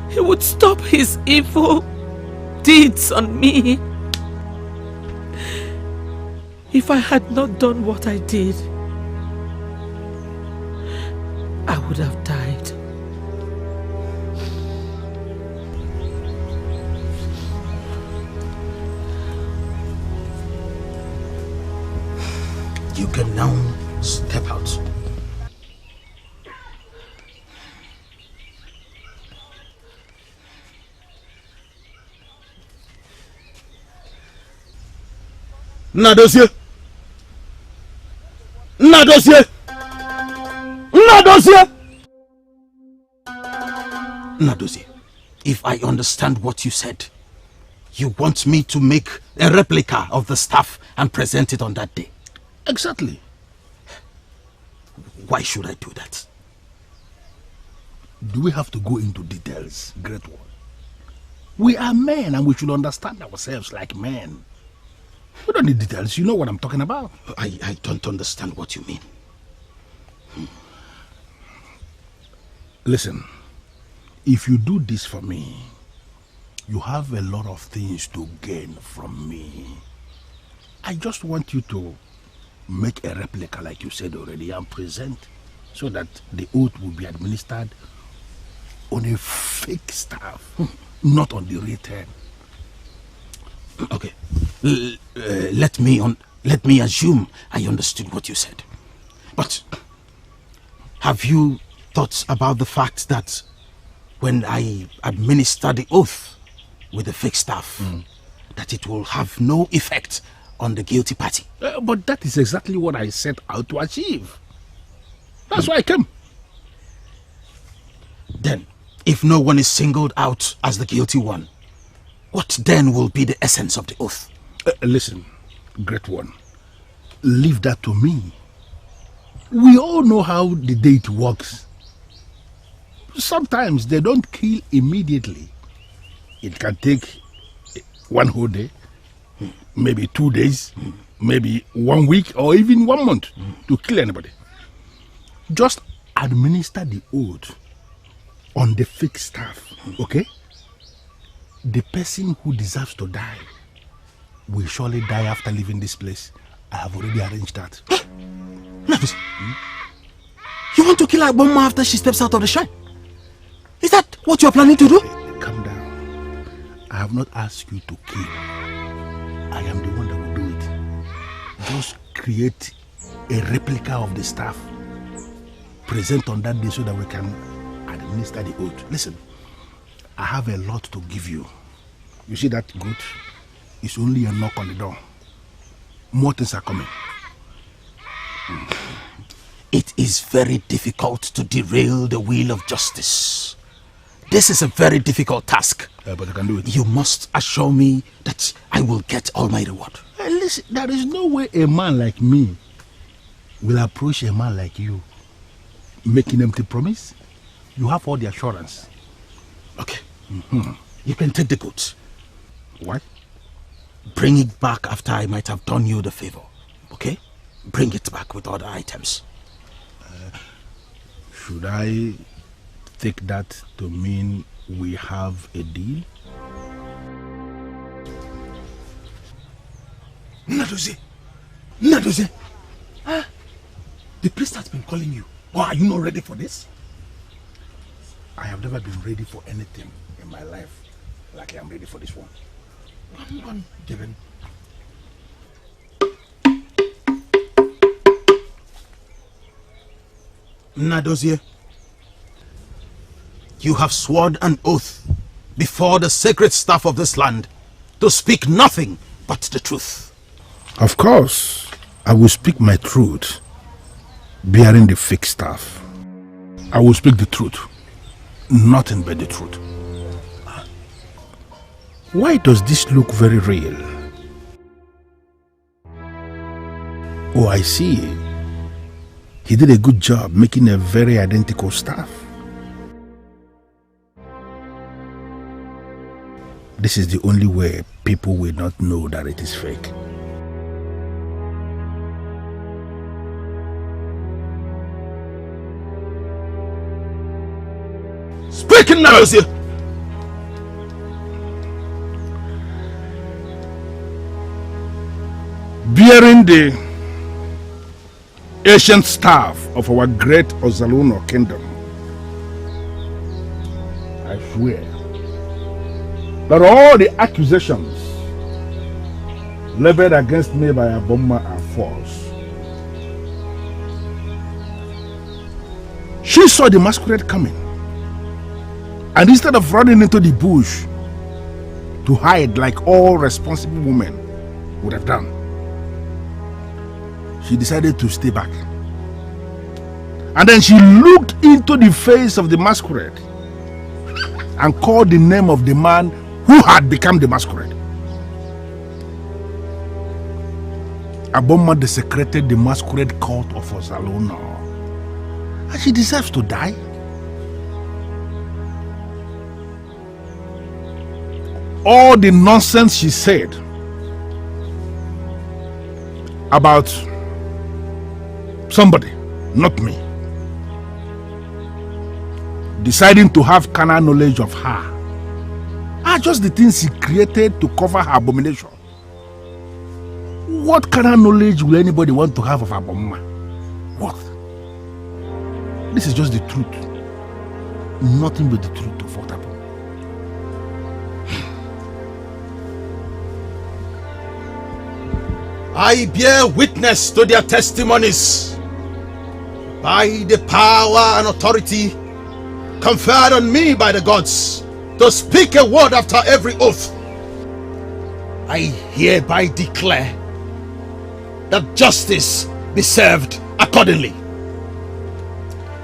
He would stop his evil deeds on me. If I had not done what I did, I would have died. You can now step out. Nnadozie! Nnadozie! Nnadozie! Nnadozie, if I understand what you said, you want me to make a replica of the staff and present it on that day. Exactly. Why should I do that? Do we have to go into details, great one? We are men and we should understand ourselves like men. We don't need details. You know what I'm talking about. I don't understand what you mean. Listen, if you do this for me, you have a lot of things to gain from me. I just want you to make a replica like you said already and present so that the oath will be administered on a fake staff, not on the real thing. Okay, let me assume I understood what you said. But have you thought about the fact that when I administer the oath, with the fake staff, that it will have no effect on the guilty party. But that is exactly what I set out to achieve. That's why I came. Then, if no one is singled out as the guilty one, what then will be the essence of the oath? Listen, great one. Leave that to me. We all know how the date works. Sometimes they don't kill immediately. It can take 1 whole day, maybe 2 days, maybe 1 week, or even 1 month to kill anybody. Just administer the oath on the fake staff, okay? The person who deserves to die will surely die after leaving this place. I have already arranged that. You want to kill Igbondu after she steps out of the shrine? Is that what you are planning to do? Calm down. I have not asked you to kill. I am the one that will do it. Just create a replica of the staff. Present on that day so that we can administer the oath. Listen, I have a lot to give you. You see that goat? It's only a knock on the door. More things are coming. It is very difficult to derail the wheel of justice. This is a very difficult task. But I can do it. You must assure me that I will get all my reward. Listen, there is no way a man like me will approach a man like you making empty promise. You have all the assurance. Okay. You can take the goods. What? Bring it back after I might have done you the favor. Okay? Bring it back with other items. Should I take that to mean we have a deal? Ngozi! Ngozi! The priest has been calling you. Why are you not ready for this? I have never been ready for anything in my life like I am ready for this one. Come on, Given. Ngozi, you have sworn an oath before the sacred staff of this land to speak nothing but the truth. Of course, I will speak my truth, bearing the fake staff. I will speak the truth, nothing but the truth. Why does this look very real? Oh, I see. He did a good job making a very identical staff. This is the only way people will not know that it is fake. Speaking now, Ngozi! Bearing the ancient staff of our great Ezeonu Kingdom, I swear that all the accusations leveled against me by Ugonma are false. She saw the masquerade coming, and instead of running into the bush to hide like all responsible women would have done, she decided to stay back. And then she looked into the face of the masquerade and called the name of the man who had become the masquerade. Ugonma desecrated the masquerade cult of Ezeonu, and she deserves to die. All the nonsense she said about somebody, not me, deciding to have carnal knowledge of her, are just the things he created to cover her abomination. What carnal knowledge will anybody want to have of Ugonma? What? This is just the truth. Nothing but the truth of what happened. I bear witness to their testimonies by the power and authority conferred on me by the gods to speak a word after every oath. I hereby declare that justice be served accordingly.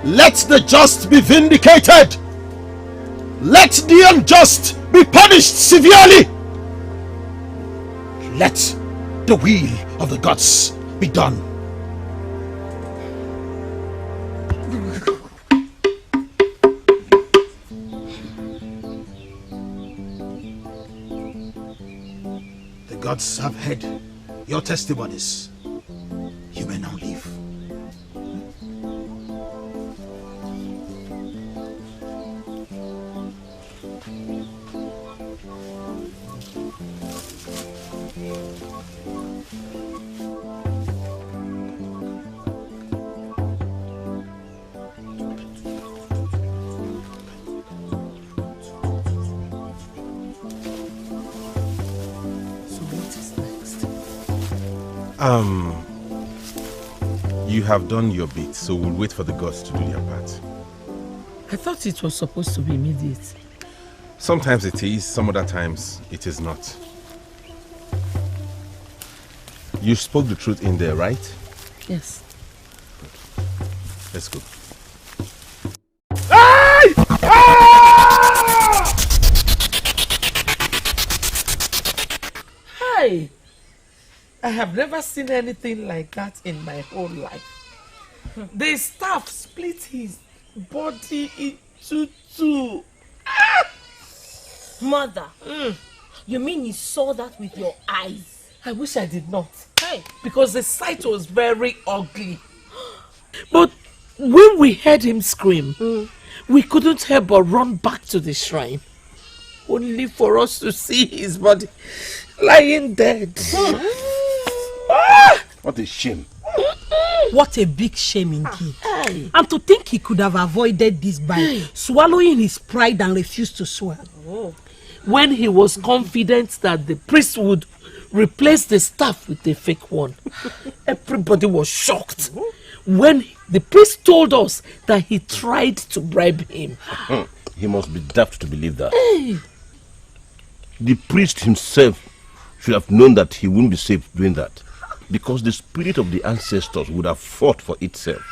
Let the just be vindicated. Let the unjust be punished severely. Let the will of the gods be done. The gods have heard your testimonies. You may now leave. You have done your bit, so we'll wait for the gods to do their part. I thought it was supposed to be immediate. Sometimes it is, some other times it is not. You spoke the truth in there, right? Yes. Let's go. Hi! I have never seen anything like that in my whole life. The staff split his body into two. Mother, you mean you saw that with your eyes? I wish I did not. Hey. Because the sight was very ugly. But when we heard him scream, we couldn't help but run back to the shrine. Only for us to see his body lying dead. What a shame. What a big shame indeed. And to think he could have avoided this by swallowing his pride and refuse to swear. When he was confident that the priest would replace the staff with a fake one, everybody was shocked. When the priest told us that he tried to bribe him. He must be daft to believe that. The priest himself should have known that he wouldn't be safe doing that, because the spirit of the ancestors would have fought for itself.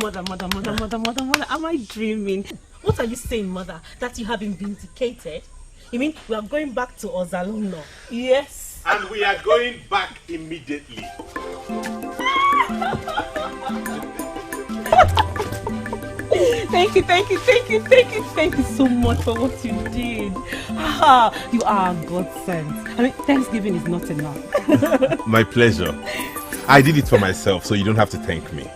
Mother, am I dreaming? What are you saying, Mother? That you have been vindicated? You mean we are going back to Ozalono? Yes. And we are going back immediately. Thank you so much for what you did. You are a godsend. I mean, Thanksgiving is not enough. My pleasure. I did it for myself, so you don't have to thank me.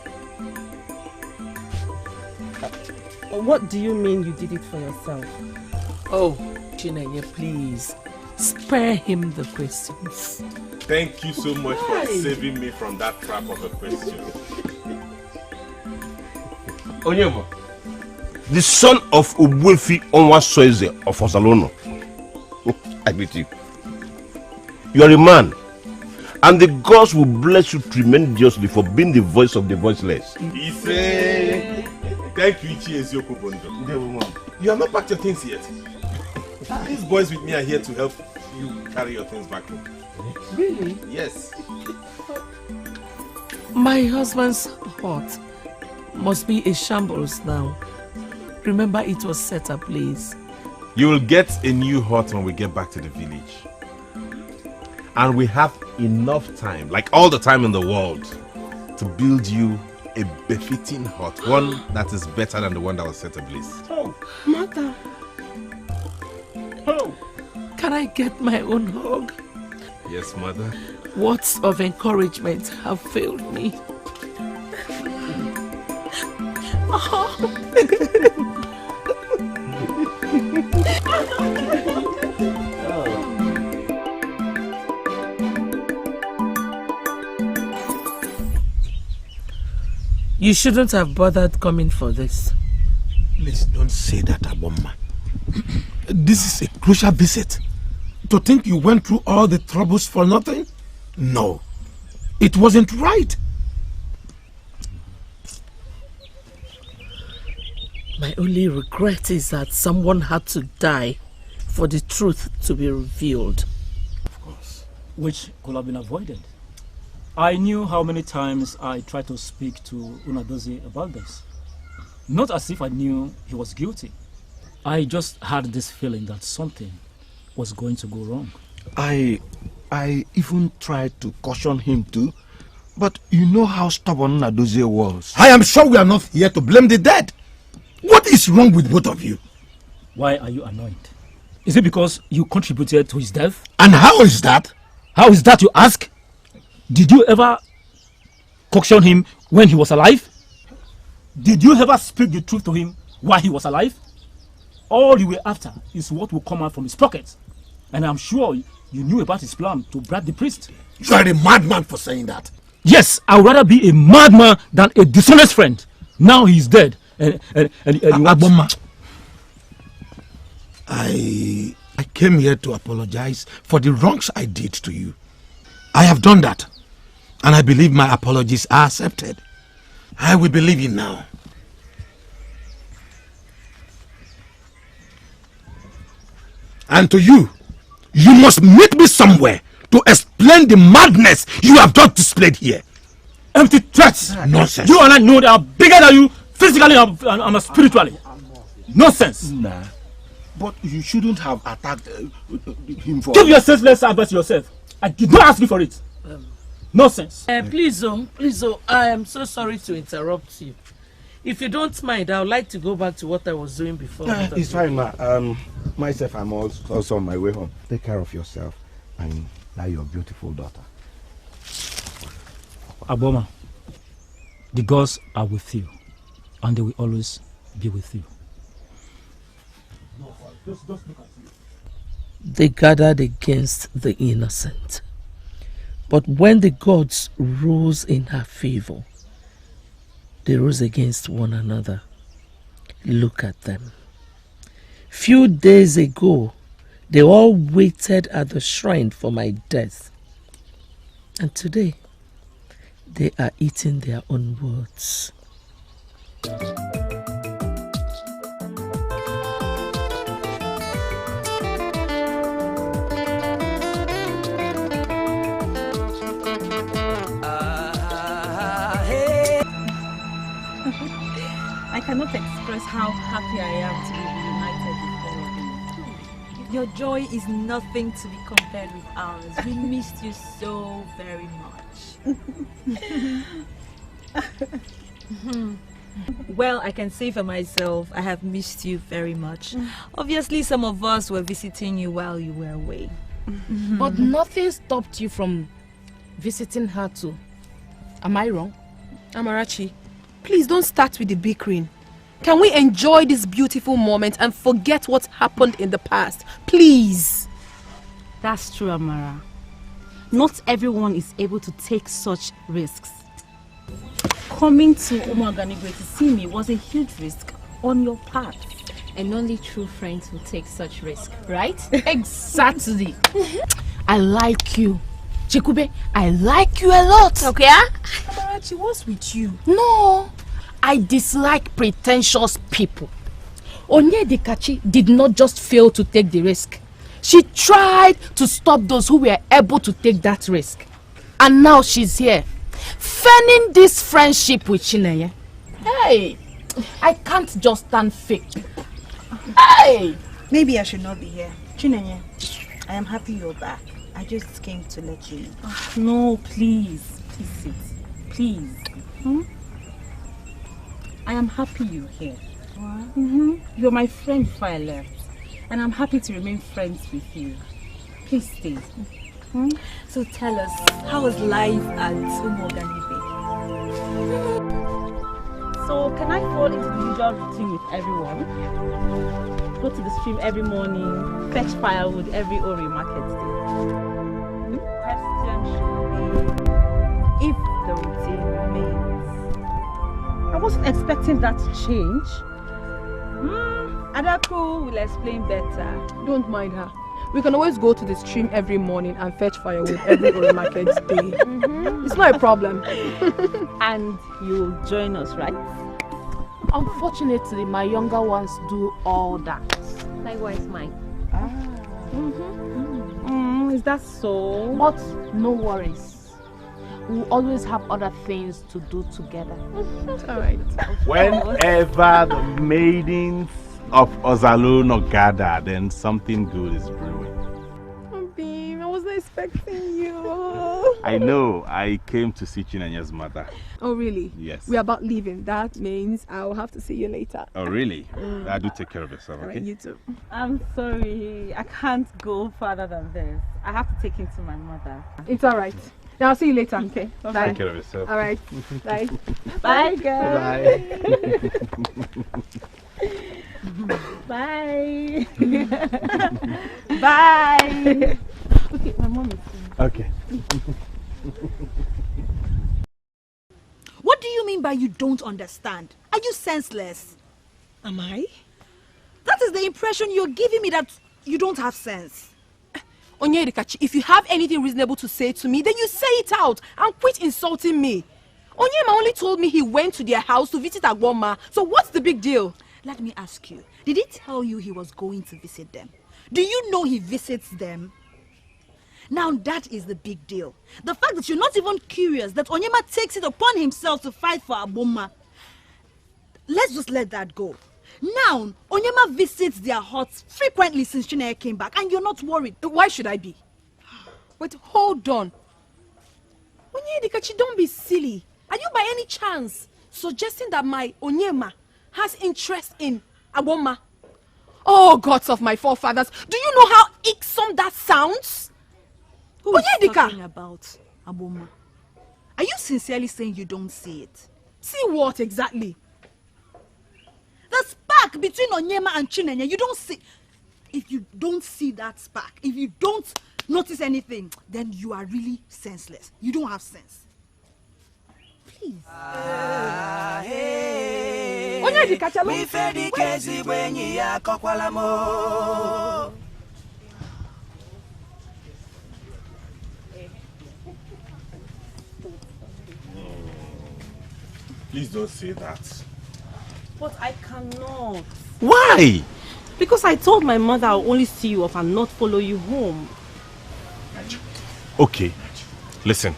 What do you mean you did it for yourself? Oh, Chinenye, please, spare him the questions. Thank you so much for saving me from that trap of a question. Onyema, the son of Ubwefi Onwa Soeze of Ozalono. I greet you. You are a man, and the gods will bless you tremendously for being the voice of the voiceless. Thank you, Ezeonu. You have not packed your things yet. These boys with me are here to help you carry your things back home. Really? Yes. My husband's heart must be a shambles now. Remember, it was set ablaze. You will get a new hut when we get back to the village. And we have enough time, like all the time in the world, to build you a befitting hut, one that is better than the one that was set ablaze. Oh, Mother. Oh, can I get my own hug? Yes, Mother. Words of encouragement have failed me. You shouldn't have bothered coming for this. Please don't say that, Ugonma. This is a crucial visit. To think you went through all the troubles for nothing? No. It wasn't right. My only regret is that someone had to die for the truth to be revealed. Of course. Which could have been avoided. I knew how many times I tried to speak to Unadozie about this. Not as if I knew he was guilty. I just had this feeling that something was going to go wrong. I even tried to caution him too, but you know how stubborn Unadozie was. I am sure we are not here to blame the dead. What is wrong with both of you? Why are you annoyed? Is it because you contributed to his death? And how is that? How is that, you ask? Did you ever caution him when he was alive? Did you ever speak the truth to him while he was alive? All you were after is what will come out from his pockets. And I'm sure you knew about his plan to bribe the priest. You are a madman for saying that. Yes, I would rather be a madman than a dishonest friend. Now he's dead. Ugonma, I came here to apologize for the wrongs I did to you. I have done that, and I believe my apologies are accepted. I will believe you now. And to you, you must meet me somewhere to explain the madness you have just displayed here. Empty threats! Nonsense. You and I know they are bigger than you, physically and spiritually. Nonsense! Nah, but you shouldn't have attacked him for... Give your senseless advice to yourself. I did not ask you for it. Nonsense. Please, I am so sorry to interrupt you. If you don't mind, I would like to go back to what I was doing before. It's fine, ma. Myself, I'm also on my way home. Take care of yourself and now your beautiful daughter. Agbonma, the gods are with you, and they will always be with you. Just look at you. They gathered against the innocent. But when the gods rose in her favor, they rose against one another. Look at them. Few days ago, they all waited at the shrine for my death. And today, they are eating their own words. I cannot express how happy I am to be reunited with all of you. Your joy is nothing to be compared with ours. We missed you so very much. Well, I can say for myself, I have missed you very much. Obviously, some of us were visiting you while you were away. But nothing stopped you from visiting her too. Am I wrong? Amarachi, please don't start with the bickering. Can we enjoy this beautiful moment and forget what happened in the past? Please. That's true, Amara. Not everyone is able to take such risks. Coming to Umuaganigwe to see me was a huge risk on your part. And only true friends will take such risk, right? Exactly. I like you. Chikube, I like you a lot. Okay? Amarachi, what's with you? No, I dislike pretentious people. Onyedikachi did not just fail to take the risk. She tried to stop those who were able to take that risk. And now she's here, fanning this friendship with Chineye. Hey, I can't just stand fake. Hey! Maybe I should not be here. Chineye, I am happy you're back. I just came to let you know. Oh, no, please. Please sit. Please. I am happy you're here. You're my friend before I left. And I'm happy to remain friends with you. Please stay. So tell us, how was life at Umuaganigwe? So can I fall into the usual routine with everyone? Go to the stream every morning, fetch firewood every Ori market day. Question should be, if the routine remains. I wasn't expecting that to change. Adaku will explain better. Don't mind her. We can always go to the stream every morning and fetch firewood every market day. It's not a problem. And you'll join us, right? Unfortunately, my younger ones do all that. Likewise mine. Is that so? But no worries. We'll always have other things to do together. Alright. Whenever the maidens of Ozalono gather, then something good is brewing. Beam, I wasn't expecting you. I know. I came to see Chinenye's mother. Oh, really? Yes. We're about leaving. That means I'll have to see you later. Oh, really? Do take care of yourself, okay? Alright, you too. I'm sorry. I can't go further than this. I have to take him to my mother. It's alright. Now I'll see you later. Okay. Bye. Bye. Take care of yourself. Alright. Bye. Bye, girl. Bye. Bye. Bye. Okay, my mom is coming. Okay. What do you mean by you don't understand? Are you senseless? Am I? That is the impression you're giving me, that you don't have sense. Onyedikachi, if you have anything reasonable to say to me, then you say it out and quit insulting me. Onyema only told me he went to their house to visit Igbonma, so what's the big deal? Let me ask you, did he tell you he was going to visit them? Do you know he visits them? Now that is the big deal. The fact that you're not even curious that Onyema takes it upon himself to fight for Igbonma. Let's just let that go. Now, Onyema visits their huts frequently since Chineye came back, and you're not worried. Why should I be? Wait, hold on. Onyedikachi, don't be silly. Are you by any chance suggesting that my Onyema has interest in Igbonma? Oh, gods of my forefathers, do you know how irksome that sounds? Who is talking about Igbonma? Are you sincerely saying you don't see it? See what exactly? The spark between Onyema and Chinenye, you don't see. If you don't see that spark, if you don't notice anything, then you are really senseless. You don't have sense. Please. Please don't say that. But I cannot. Why? Because I told my mother I'll only see you off and not follow you home. Okay, listen.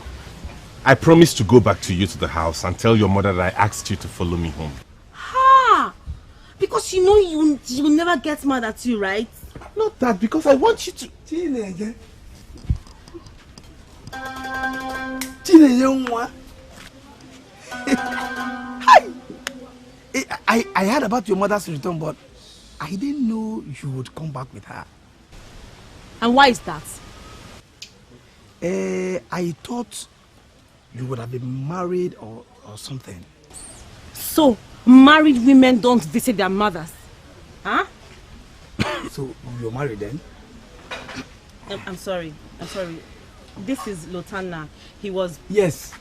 I promise to go back to you to the house and tell your mother that I asked you to follow me home. Ha! Because you know you will never get mad at you, right? Not that, because I want you to... Teenager. Teenager. Hi! I heard about your mother's return, but I didn't know you would come back with her. And why is that? I thought you would have been married or something. So, married women don't visit their mothers? Huh? So, you're married then? I'm sorry. This is Lotana. He was... Yes.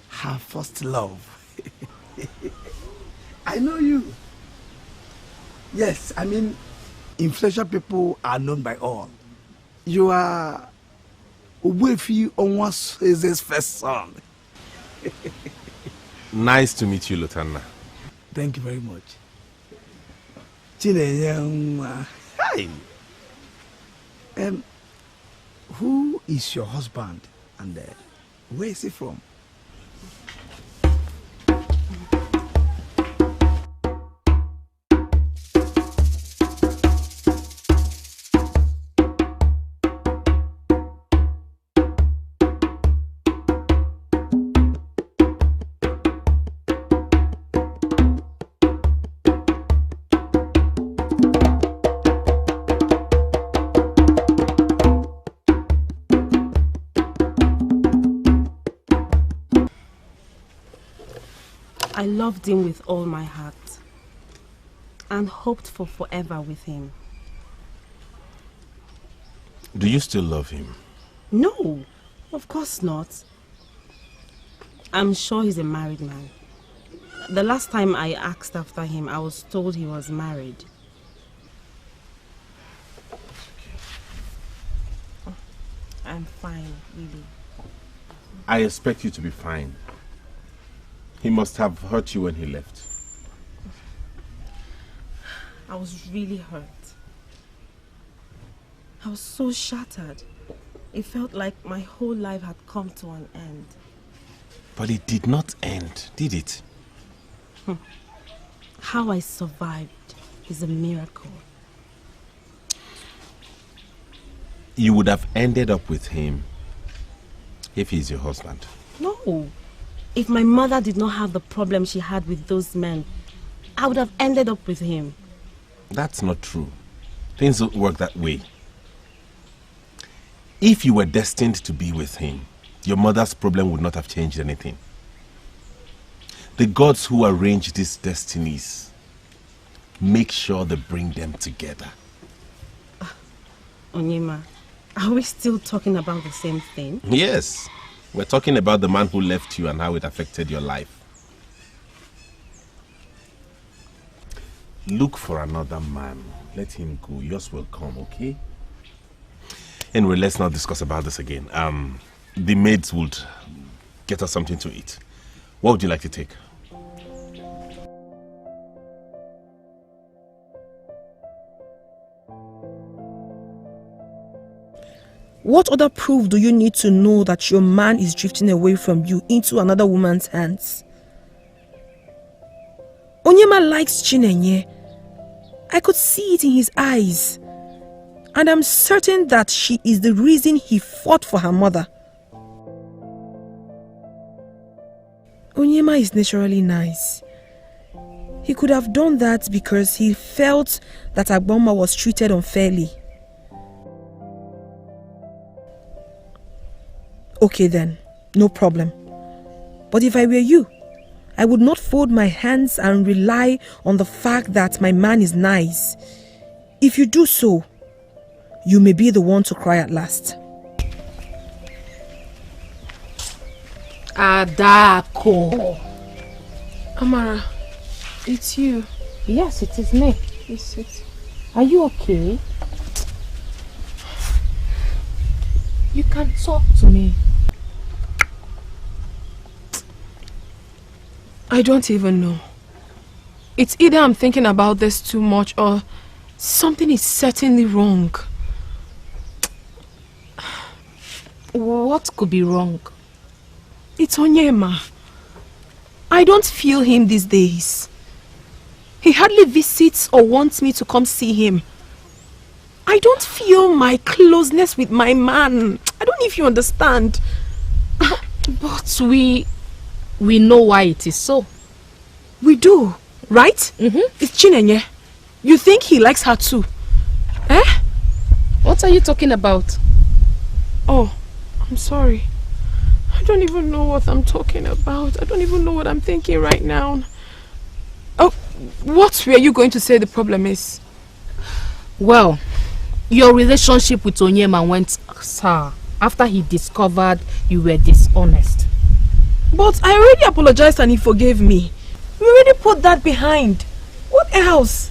Her first love. I know you. Yes, I mean, influential people are known by all. You are Uwefi Onwa's first son. Nice to meet you, Lotana. Thank you very much. Hi. Who is your husband and where is he from? I loved him with all my heart and hoped for forever with him. Do you still love him? No, of course not. I'm sure he's a married man. The last time I asked after him, I was told he was married. I'm fine, really. I expect you to be fine. He must have hurt you when he left. I was really hurt. I was so shattered. It felt like my whole life had come to an end. But it did not end, did it? How I survived is a miracle. You would have ended up with him if he's your husband. No. If my mother did not have the problem she had with those men, I would have ended up with him. That's not true. Things don't work that way. If you were destined to be with him, your mother's problem would not have changed anything. The gods who arrange these destinies make sure they bring them together. Onyema, are we still talking about the same thing? Yes. We're talking about the man who left you and how it affected your life. Look for another man. Let him go. Yours will come, okay? Anyway, let's not discuss about this again. The maids would get us something to eat. What would you like to take? What other proof do you need to know that your man is drifting away from you into another woman's hands? Onyema likes Chinenye. I could see it in his eyes. And I'm certain that she is the reason he fought for her mother. Onyema is naturally nice. He could have done that because he felt that Igbonma was treated unfairly. Okay then, no problem. But if I were you, I would not fold my hands and rely on the fact that my man is nice. If you do so, you may be the one to cry at last. Adaku. Amara, it's you. Yes, it is me. Are you okay? You can talk to me. I don't even know. It's either I'm thinking about this too much or something is certainly wrong. What could be wrong? It's Onyema. I don't feel him these days. He hardly visits or wants me to come see him. I don't feel my closeness with my man. I don't know if you understand. But we know why it is so. We do, right? It's Chinenye. You think he likes her too? Eh? What are you talking about? Oh, I'm sorry. I don't even know what I'm talking about. I don't even know what I'm thinking right now. Oh, what were you going to say the problem is? Well, your relationship with Onyema went sour after he discovered you were dishonest. But I already apologized and he forgave me. We already put that behind. What else?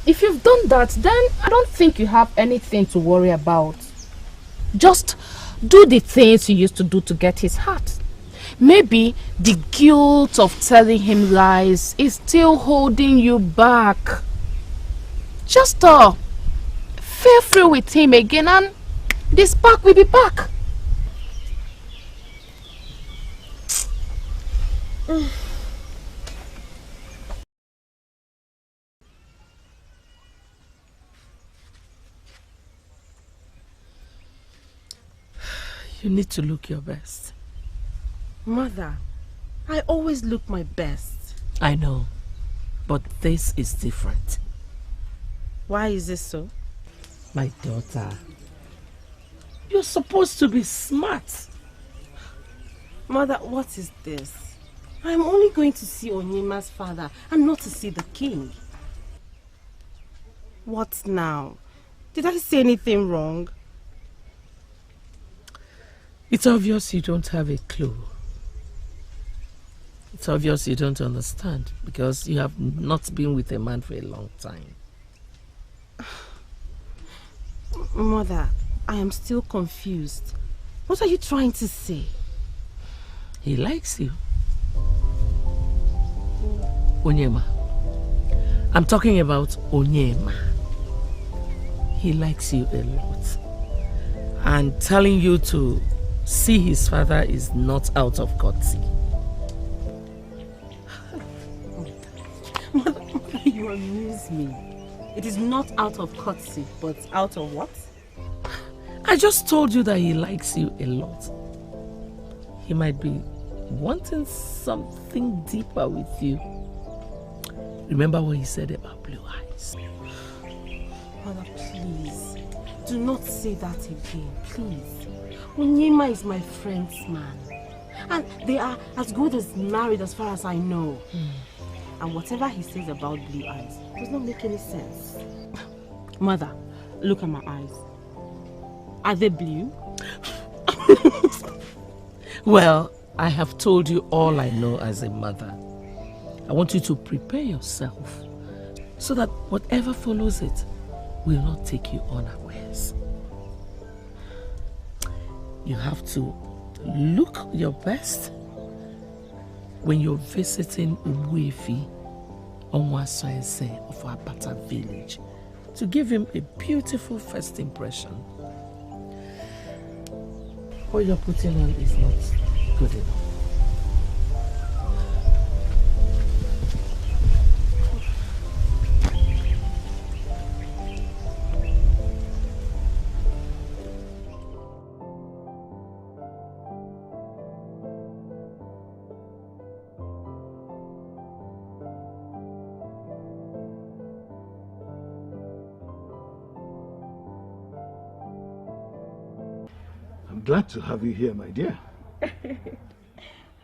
If you've done that, then I don't think you have anything to worry about. Just do the things you used to do to get his heart. Maybe the guilt of telling him lies is still holding you back. Just feel free with him again and this spark will be back. You need to look your best. Mother, I always look my best. I know, but this is different. Why is this so? My daughter, you're supposed to be smart. Mother, what is this? I'm only going to see Onyema's father and not to see the king. What now? Did I say anything wrong? It's obvious you don't have a clue. It's obvious you don't understand because you have not been with a man for a long time. Mother, I am still confused. What are you trying to say? He likes you. Onyema, I'm talking about Onyema. He likes you a lot. And telling you to see his father is not out of courtesy. Mother, you amuse me. It is not out of courtesy, but out of what? I just told you that he likes you a lot. He might be wanting something deeper with you. Remember what he said about blue eyes? Mother, please. Do not say that again, please. Onyema is my friend's man. And they are as good as married as far as I know. And whatever he says about blue eyes does not make any sense. Mother, look at my eyes. Are they blue? Well, I have told you all I know as a mother. I want you to prepare yourself so that whatever follows it will not take you unawares. You have to look your best when you're visiting Umuefi Onwasoense of Abata village to give him a beautiful first impression. What you're putting on is not good enough. Glad to have you here, my dear.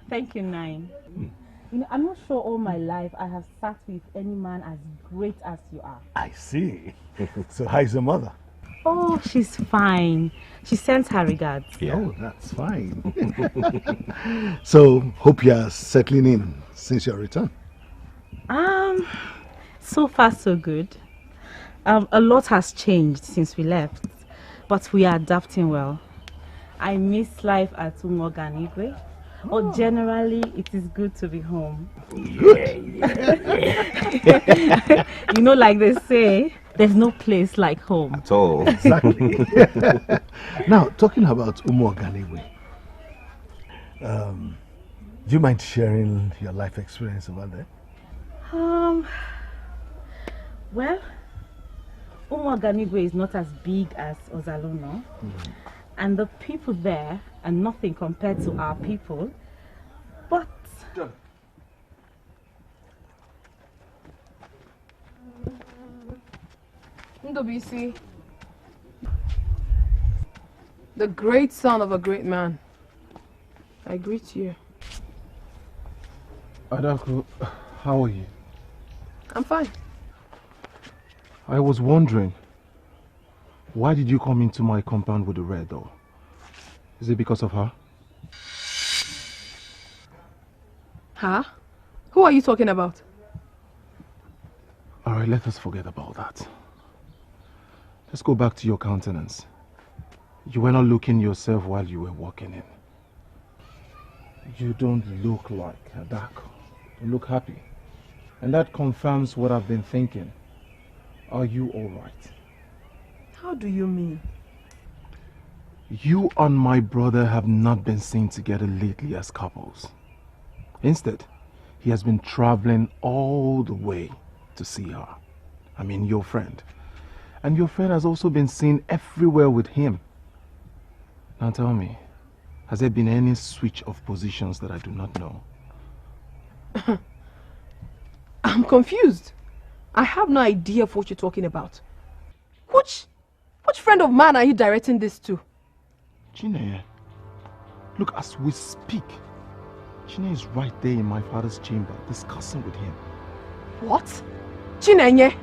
Thank you, Nine. You know, I'm not sure all my life I have sat with any man as great as you are. I see. So how's your mother? Oh, she's fine. She sends her regards. Yeah. Oh, that's fine. So, hope you are settling in since your return. So far so good. A lot has changed since we left, but we are adapting well. I miss life at Umoganigwe, but generally it is good to be home. Good. You know, like they say, there's no place like home. At all. Exactly. Now, talking about Umoganigwe, do you mind sharing your life experience about that? Well, Umoganigwe is not as big as Ozalono. And the people there are nothing compared to our people. But Ndobisi, the great son of a great man, I greet you. Adaku, how are you? I'm fine. I was wondering, why did you come into my compound with the red door? Is it because of her? Huh? Who are you talking about? Alright, let us forget about that. Let's go back to your countenance. You were not looking yourself while you were walking in. You don't look like Adaku. You look happy. And that confirms what I've been thinking. Are you alright? How do you mean? You and my brother have not been seen together lately as couples. Instead, he has been traveling all the way to see her. I mean, your friend. And your friend has also been seen everywhere with him. Now tell me, has there been any switch of positions that I do not know? I'm confused. I have no idea of what you're talking about. Which friend of mine are you directing this to? Chineye. Look, as we speak, Chineye is right there in my father's chamber discussing with him. What? Chineye?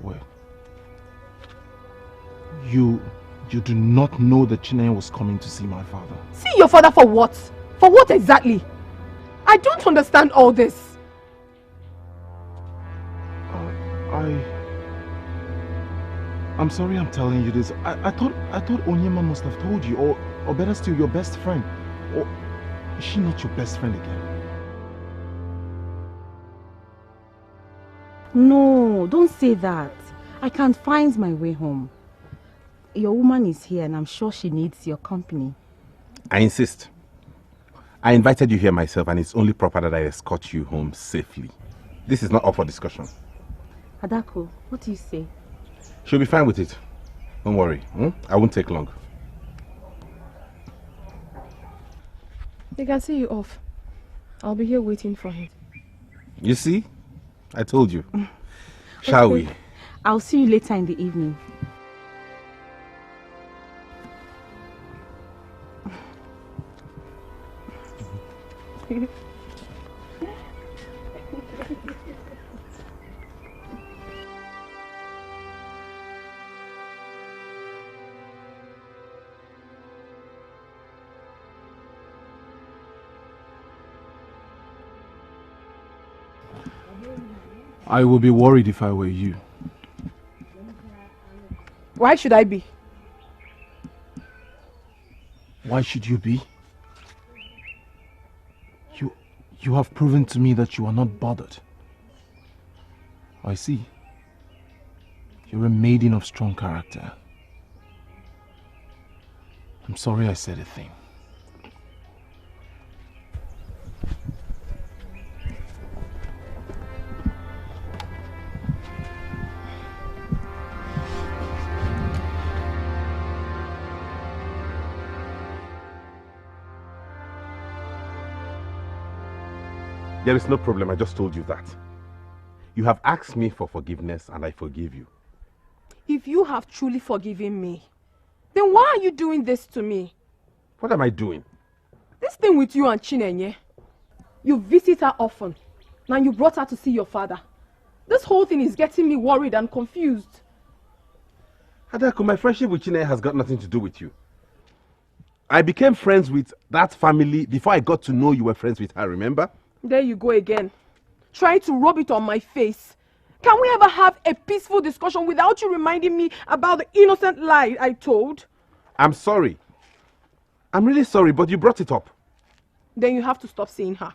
Wait. You do not know that Chineye was coming to see my father? See your father for what? For what exactly? I don't understand all this. I'm sorry I'm telling you this. I thought Onyema must have told you, or better still, your best friend. Or is she not your best friend again? No, don't say that. I can't find my way home. Your woman is here and I'm sure she needs your company. I insist. I invited you here myself and it's only proper that I escort you home safely. This is not up for discussion. Adaku, what do you say? She'll be fine with it. Don't worry. I won't take long. They can see you off. I'll be here waiting for him. You see? I told you. Shall we? I'll see you later in the evening. I would be worried if I were you. Why should I be? Why should you be? You have proven to me that you are not bothered. I see. You're a maiden of strong character. I'm sorry I said a thing. There is no problem, I just told you that. You have asked me for forgiveness and I forgive you. If you have truly forgiven me, then why are you doing this to me? What am I doing? This thing with you and Chinenye. You visit her often. Now you brought her to see your father. This whole thing is getting me worried and confused. Adaku, my friendship with Chinenye has got nothing to do with you. I became friends with that family before I got to know you were friends with her, remember? There you go again. Trying to rub it on my face. Can we ever have a peaceful discussion without you reminding me about the innocent lie I told? I'm sorry. I'm really sorry, but you brought it up. Then you have to stop seeing her.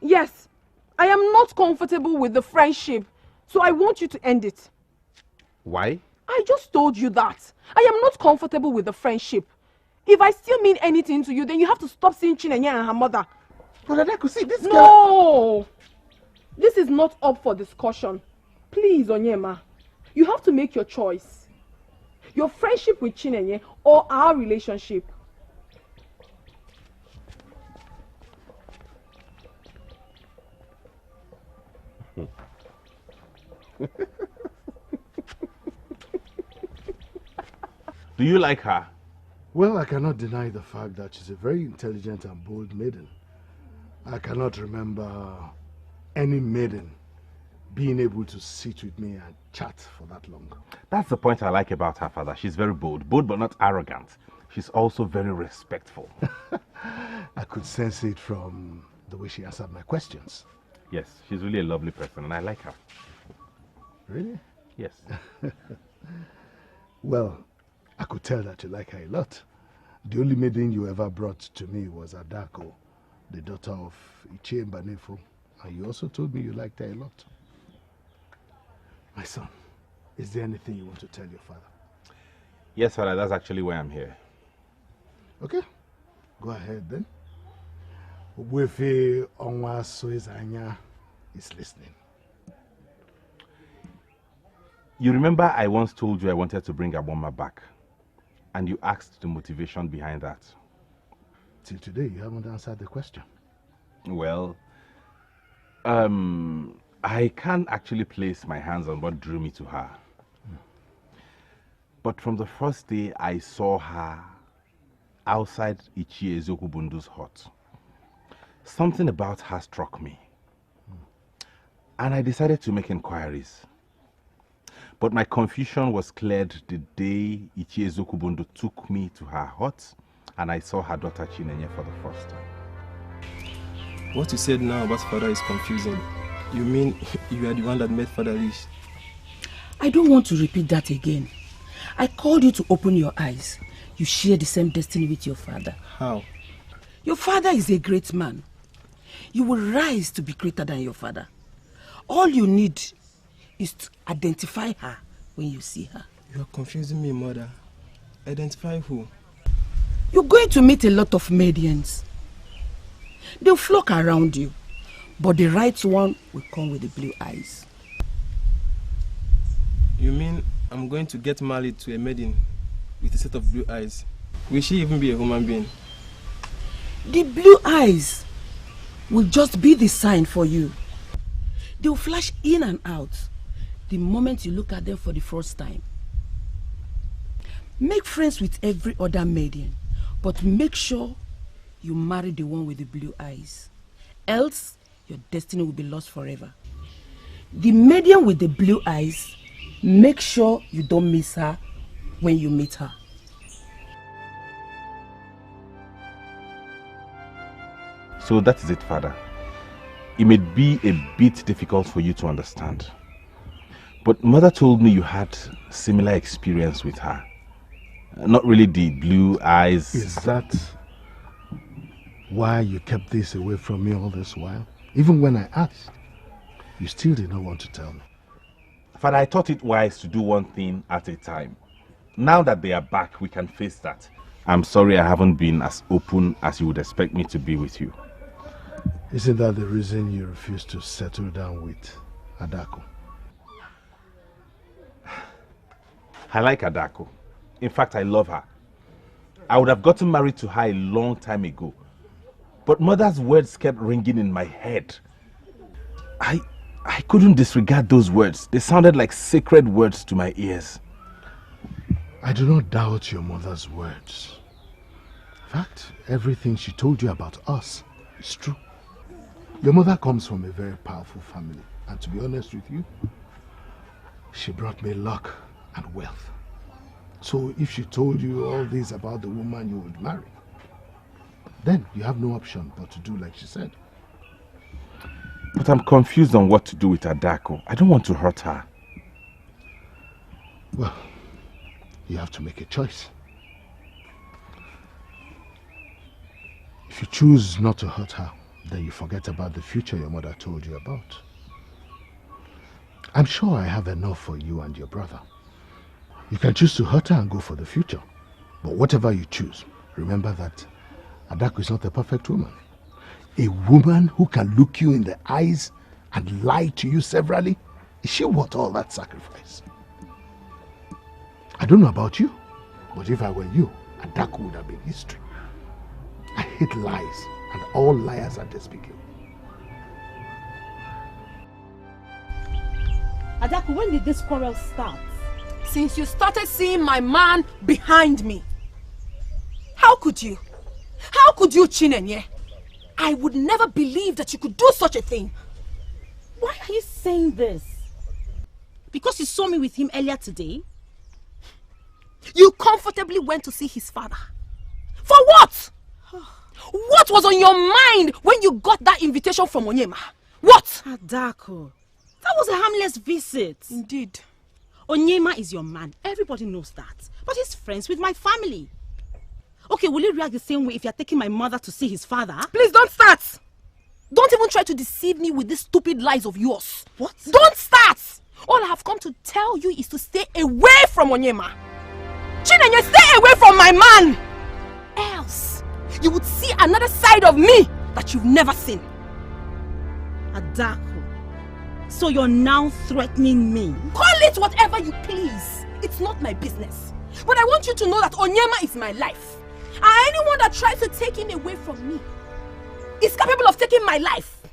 Yes, I am not comfortable with the friendship, so I want you to end it. Why? I just told you that. I am not comfortable with the friendship. If I still mean anything to you, then you have to stop seeing Chinenye and her mother. But Adaku, see this girl. No! This is not up for discussion. Please, Onyema, you have to make your choice. Your friendship with Chinenye or our relationship. Do you like her? Well, I cannot deny the fact that she's a very intelligent and bold maiden. I cannot remember any maiden being able to sit with me and chat for that long. That's the point I like about her, father. She's very bold. Bold but not arrogant. She's also very respectful. I could sense it from the way she answered my questions. Yes, she's really a lovely person and I like her. Really? Yes. Well, I could tell that you like her a lot. The only maiden you ever brought to me was Adaku, the daughter of Ichie Mbanefo, and you also told me you liked her a lot. My son, is there anything you want to tell your father? Yes, father, that's actually why I'm here. Okay, go ahead then. Wefe Onwa Soezanya is listening. You remember I once told you I wanted to bring Ugonma back, and you asked the motivation behind that. Till today, you haven't answered the question. Well, I can't actually place my hands on what drew me to her. But from the first day I saw her outside Ezeon's hut, something about her struck me. And I decided to make inquiries. But my confusion was cleared the day Ezeonu took me to her hut and I saw her daughter Chinenye for the first time. What you said now about father is confusing. You mean you are the one that made father rich? I don't want to repeat that again. I called you to open your eyes. You share the same destiny with your father. How? Your father is a great man. You will rise to be greater than your father. All you need is to identify her when you see her. You are confusing me, mother. Identify who? You're going to meet a lot of maidens. They'll flock around you, but the right one will come with the blue eyes. You mean I'm going to get married to a maiden with a set of blue eyes? Will she even be a human being? The blue eyes will just be the sign for you. They'll flash in and out the moment you look at them for the first time. Make friends with every other maiden, but make sure you marry the one with the blue eyes. Else, your destiny will be lost forever. The maiden with the blue eyes, make sure you don't miss her when you meet her. So that is it, Father. It may be a bit difficult for you to understand. But Mother told me you had similar experience with her. Not really the blue eyes. Is that why you kept this away from me all this while? Even when I asked, you still did not want to tell me. Father, I thought it wise to do one thing at a time. Now that they are back, we can face that. I'm sorry I haven't been as open as you would expect me to be with you. Isn't that the reason you refused to settle down with Adaku? I like Adaku. In fact, I love her. I would have gotten married to her a long time ago. But Mother's words kept ringing in my head. I couldn't disregard those words. They sounded like sacred words to my ears. I do not doubt your mother's words. In fact, everything she told you about us is true. Your mother comes from a very powerful family, and to be honest with you, she brought me luck and wealth. So if she told you all this about the woman you would marry, then you have no option but to do like she said. But I'm confused on what to do with Adaku. I don't want to hurt her. Well, you have to make a choice. If you choose not to hurt her, then you forget about the future your mother told you about. I'm sure I have enough for you and your brother. You can choose to hurt her and go for the future. But whatever you choose, remember that Adaku is not a perfect woman. A woman who can look you in the eyes and lie to you severally, is she worth all that sacrifice? I don't know about you, but if I were you, Adaku would have been history. I hate lies, and all liars are despicable. Adaku, when did this quarrel start? Since you started seeing my man behind me. How could you? How could you, Chinenye? I would never believe that you could do such a thing. Why are you saying this? Because you saw me with him earlier today? You comfortably went to see his father. For what? What was on your mind when you got that invitation from Onyema? What? Adaku, that was a harmless visit. Indeed. Onyema is your man. Everybody knows that. But he's friends with my family. Okay, will you react the same way if you're taking my mother to see his father? Please don't start! Don't even try to deceive me with these stupid lies of yours. What? Don't start! All I have come to tell you is to stay away from Onyema. Chinenye, stay away from my man! Else, you would see another side of me that you've never seen. Adaku, so you're now threatening me? Call it whatever you please. It's not my business. But I want you to know that Onyema is my life. And anyone that tries to take him away from me is capable of taking my life.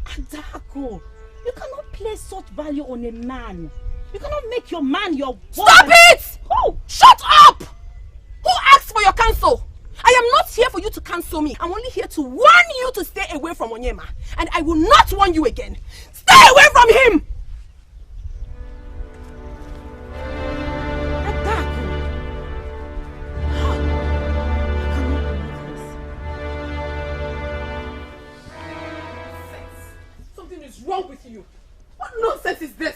Adaku, you cannot place such value on a man. You cannot make your man your wife. Stop it! Oh, shut up! Who asked for your counsel? I am not here for you to counsel me. I'm only here to warn you to stay away from Onyema. And I will not warn you again. Stay away from him! Something is wrong with you. What nonsense is this?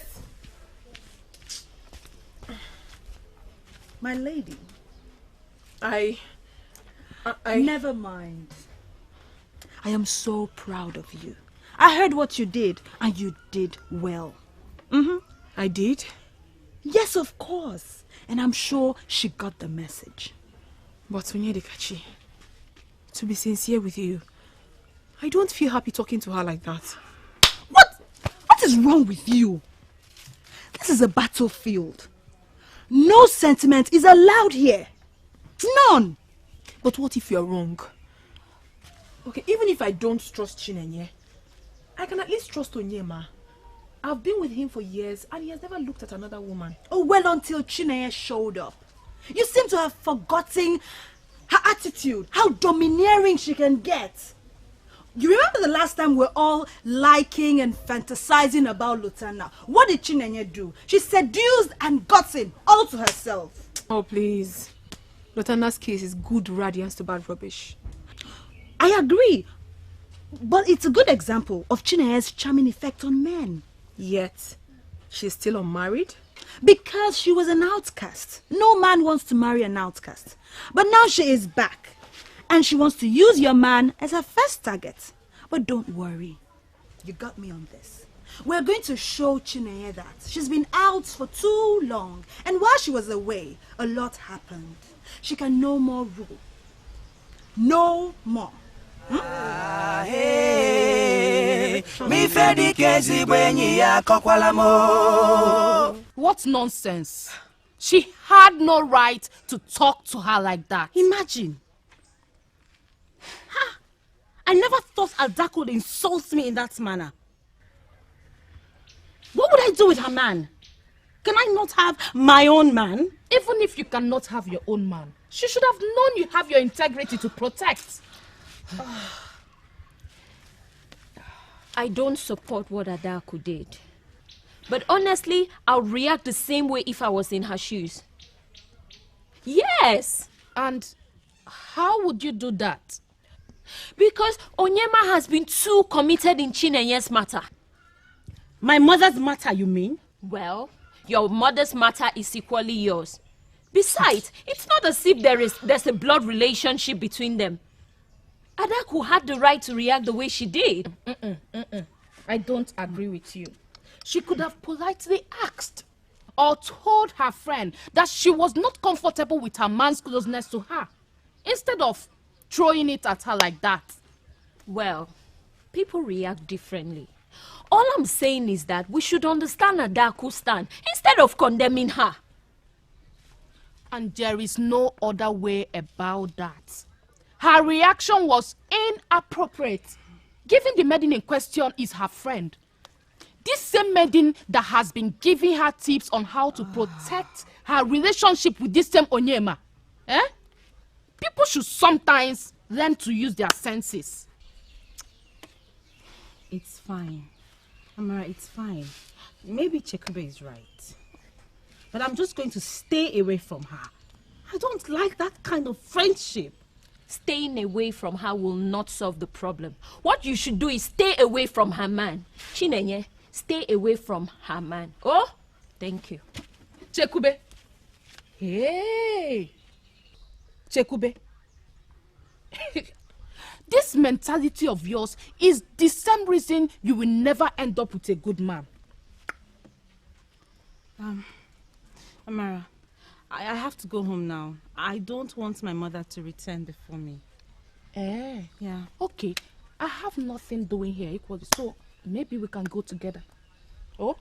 My lady. I Never mind. I am so proud of you. I heard what you did, and you did well. I did? Yes, of course. And I'm sure she got the message. But Onyedikachi, to be sincere with you, I don't feel happy talking to her like that. What is wrong with you? This is a battlefield. No sentiment is allowed here. None. But what if you're wrong? Okay, even if I don't trust Chinenye, I can at least trust Onyema. I've been with him for years and he has never looked at another woman. Oh, well, until Chinenye showed up. You seem to have forgotten her attitude, how domineering she can get. You remember the last time we're all liking and fantasizing about Lutana? What did Chinenye do? She seduced and got him all to herself. Oh, please. Lutana's case is good radiance to bad rubbish. I agree. But it's a good example of Chinenye's charming effect on men. Yet, she's still unmarried? Because she was an outcast. No man wants to marry an outcast. But now she is back. And she wants to use your man as her first target. But don't worry. You got me on this. We're going to show Chinenye that she's been out for too long. And while she was away, a lot happened. She can no more rule. No more. What nonsense. She had no right to talk to her like that. Imagine. Ha! I never thought Adaku would insult me in that manner. What would I do with her man? Can I not have my own man? Even if you cannot have your own man, she should have known you have your integrity to protect. I don't support what Adaku did. But honestly, I'll react the same way if I was in her shoes. Yes! And how would you do that? Because Onyema has been too committed in Chinenye's matter. My mother's matter, you mean? Well, your mother's matter is equally yours. Besides, it's not as if there's a blood relationship between them. Adaku had the right to react the way she did. I don't agree with you. She could have politely asked or told her friend that she was not comfortable with her man's closeness to her, instead of throwing it at her like that. Well, people react differently. All I'm saying is that we should understand Adaku's stand instead of condemning her. And there is no other way about that. Her reaction was inappropriate, given the maiden in question is her friend. This same maiden that has been giving her tips on how to protect her relationship with this same Onyema. People should sometimes learn to use their senses. It's fine. Amara, it's fine. Maybe Chekube is right. But I'm just going to stay away from her. I don't like that kind of friendship. Staying away from her will not solve the problem. What you should do is stay away from her man. Chinenye, stay away from her man. Oh, thank you. Chekube. Hey. Chekube. This mentality of yours is the same reason you will never end up with a good man. Amara, I have to go home now. I don't want my mother to return before me. Yeah. Okay. I have nothing doing here equally, so maybe we can go together. Oh?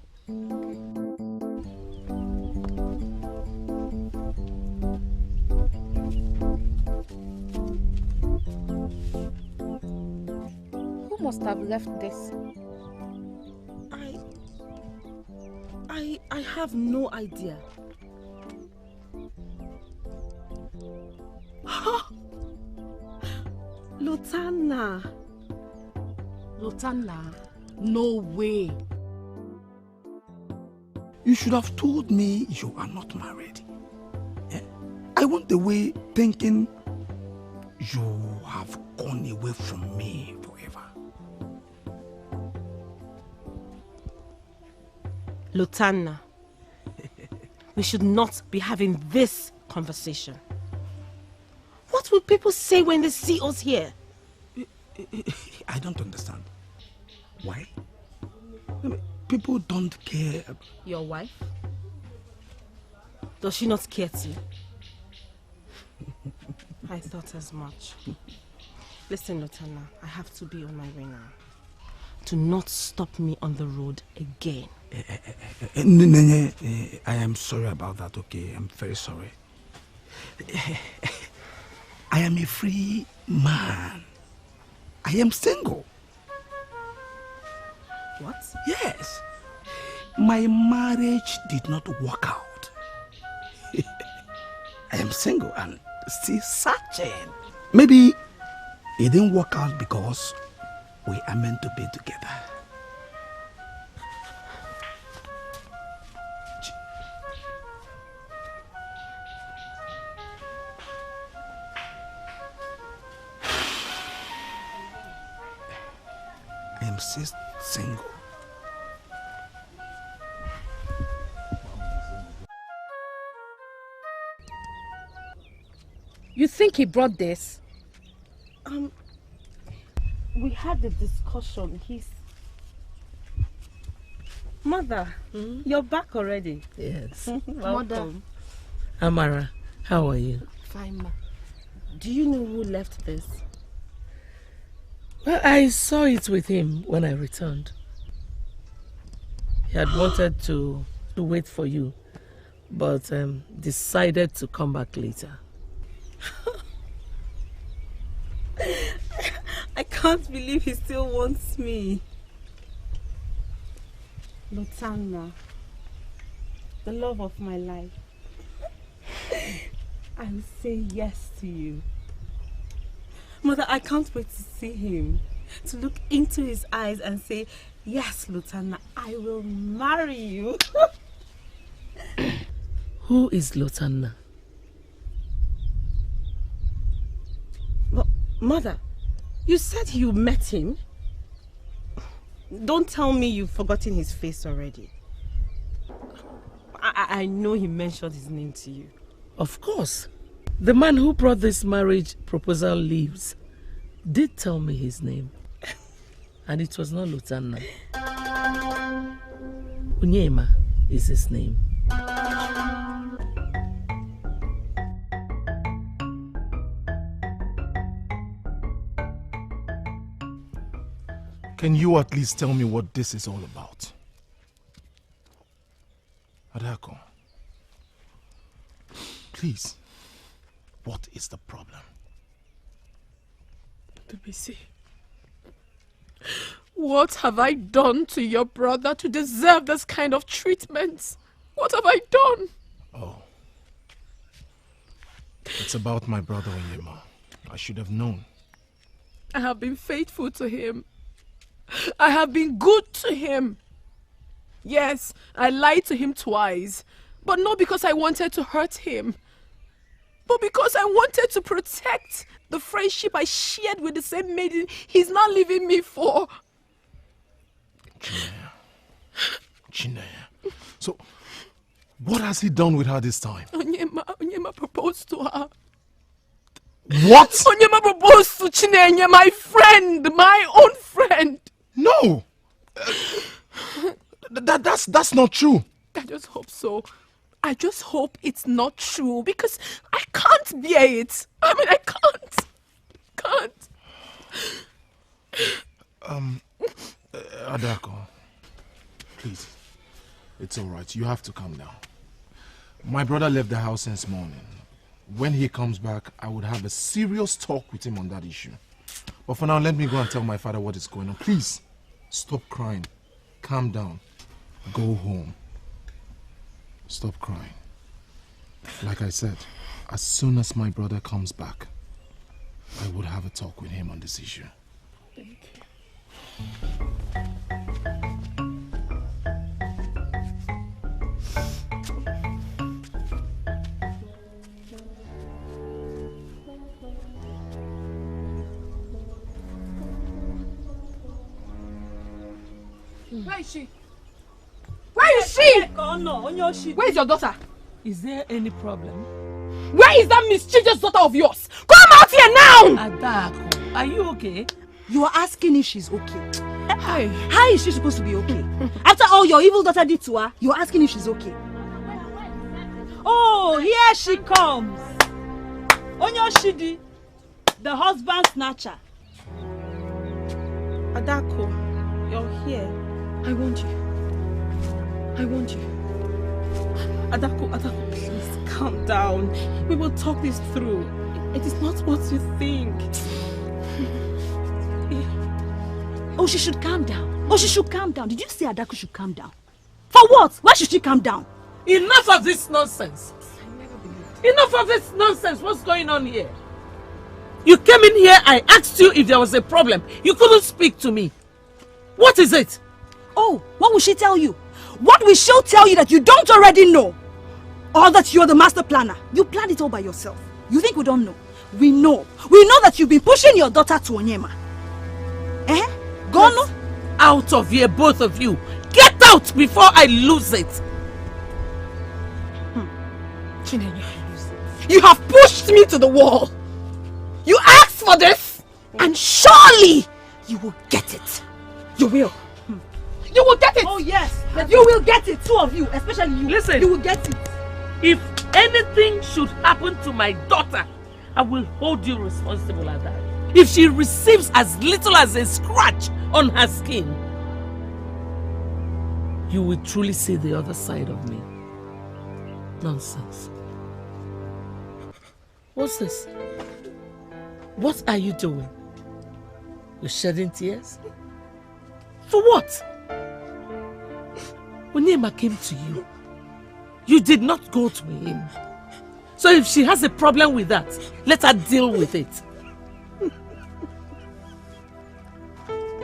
Who must have left this? I have no idea. Lutana. Lutana? No way. You should have told me you are not married. I went away thinking you have gone away from me forever. Lutana, we should not be having this conversation. What will people say when they see us here? I don't understand. Why? people don't care. Your wife? Does she not care too? I thought as much. Listen, Lutana, I have to be on my way now. Do not stop me on the road again. I am sorry about that, okay? I'm very sorry. I am a free man. I am single. What? Yes. My marriage did not work out. I am single and still searching. Maybe it didn't work out because we are meant to be together. I am still single. You think he brought this? We had a discussion. Mother, you're back already. Yes. Mother. Amara, how are you? Fine, ma. Do you know who left this? Well, I saw it with him when I returned. He had wanted to wait for you, but decided to come back later. I can't believe he still wants me. Lutana, the love of my life. I will say yes to you. Mother, I can't wait to see him, to look into his eyes and say, yes, Lutana, I will marry you. Who is Lutana? But, Mother, you said you met him. Don't tell me you've forgotten his face already. I know he mentioned his name to you. Of course. The man who brought this marriage proposal leaves did tell me his name. And it was not Lutana. Ugonma is his name. Can you at least tell me what this is all about? Adaku, please, what is the problem? Tubisi, what have I done to your brother to deserve this kind of treatment? What have I done? Oh, it's about my brother Onyema. I should have known. I have been faithful to him. I have been good to him. Yes, I lied to him twice, but not because I wanted to hurt him, but because I wanted to protect the friendship I shared with the same maiden he's not leaving me for. Chinaya. So, what has he done with her this time? Onyema proposed to her. What? Onyema proposed to Chinenye, my friend, my own friend. No! That's not true. I just hope so. I just hope it's not true because I can't bear it. I mean, I can't. Adaku, please. It's alright. You have to calm down. My brother left the house since morning. When he comes back, I would have a serious talk with him on that issue. But for now, let me go and tell my father what is going on. Please, stop crying. Calm down. Go home. Stop crying. Like I said, as soon as my brother comes back, I would have a talk with him on this issue. Thank you. Where is she? Where is she? Where is your daughter? Is there any problem? Where is that mischievous daughter of yours? Come out here now! Adaku, are you okay? You are asking if she's okay. How is she supposed to be okay? After all your evil daughter did to her, you're asking if she's okay. Oh, here she comes. Onyoshidi, the husband snatcher. Adaku, you're here. I want you. I want you. Adaku, please calm down. We will talk this through. It is not what you think. Oh, she should calm down. Oh, she should calm down. Did you say Adaku should calm down? For what? Why should she calm down? Enough of this nonsense. Enough of this nonsense. What's going on here? You came in here, I asked you if there was a problem. You couldn't speak to me. What is it? Oh, what will she tell you? What will she tell you that you don't already know? Or that you're the master planner? You planned it all by yourself. You think we don't know? We know. We know that you've been pushing your daughter to Onyema. Eh? Go out of here, both of you. Get out before I lose it. You have pushed me to the wall. You asked for this, and surely you will get it. You will. You will get it. Oh yes, you will get it. Two of you, especially you. Listen, you will get it. If anything should happen to my daughter, I will hold you responsible at that. If she receives as little as a scratch on her skin, you will truly see the other side of me. Nonsense. What's this? What are you doing? You're shedding tears? For what? When Onyema came to you, you did not go to him. So if she has a problem with that, let her deal with it.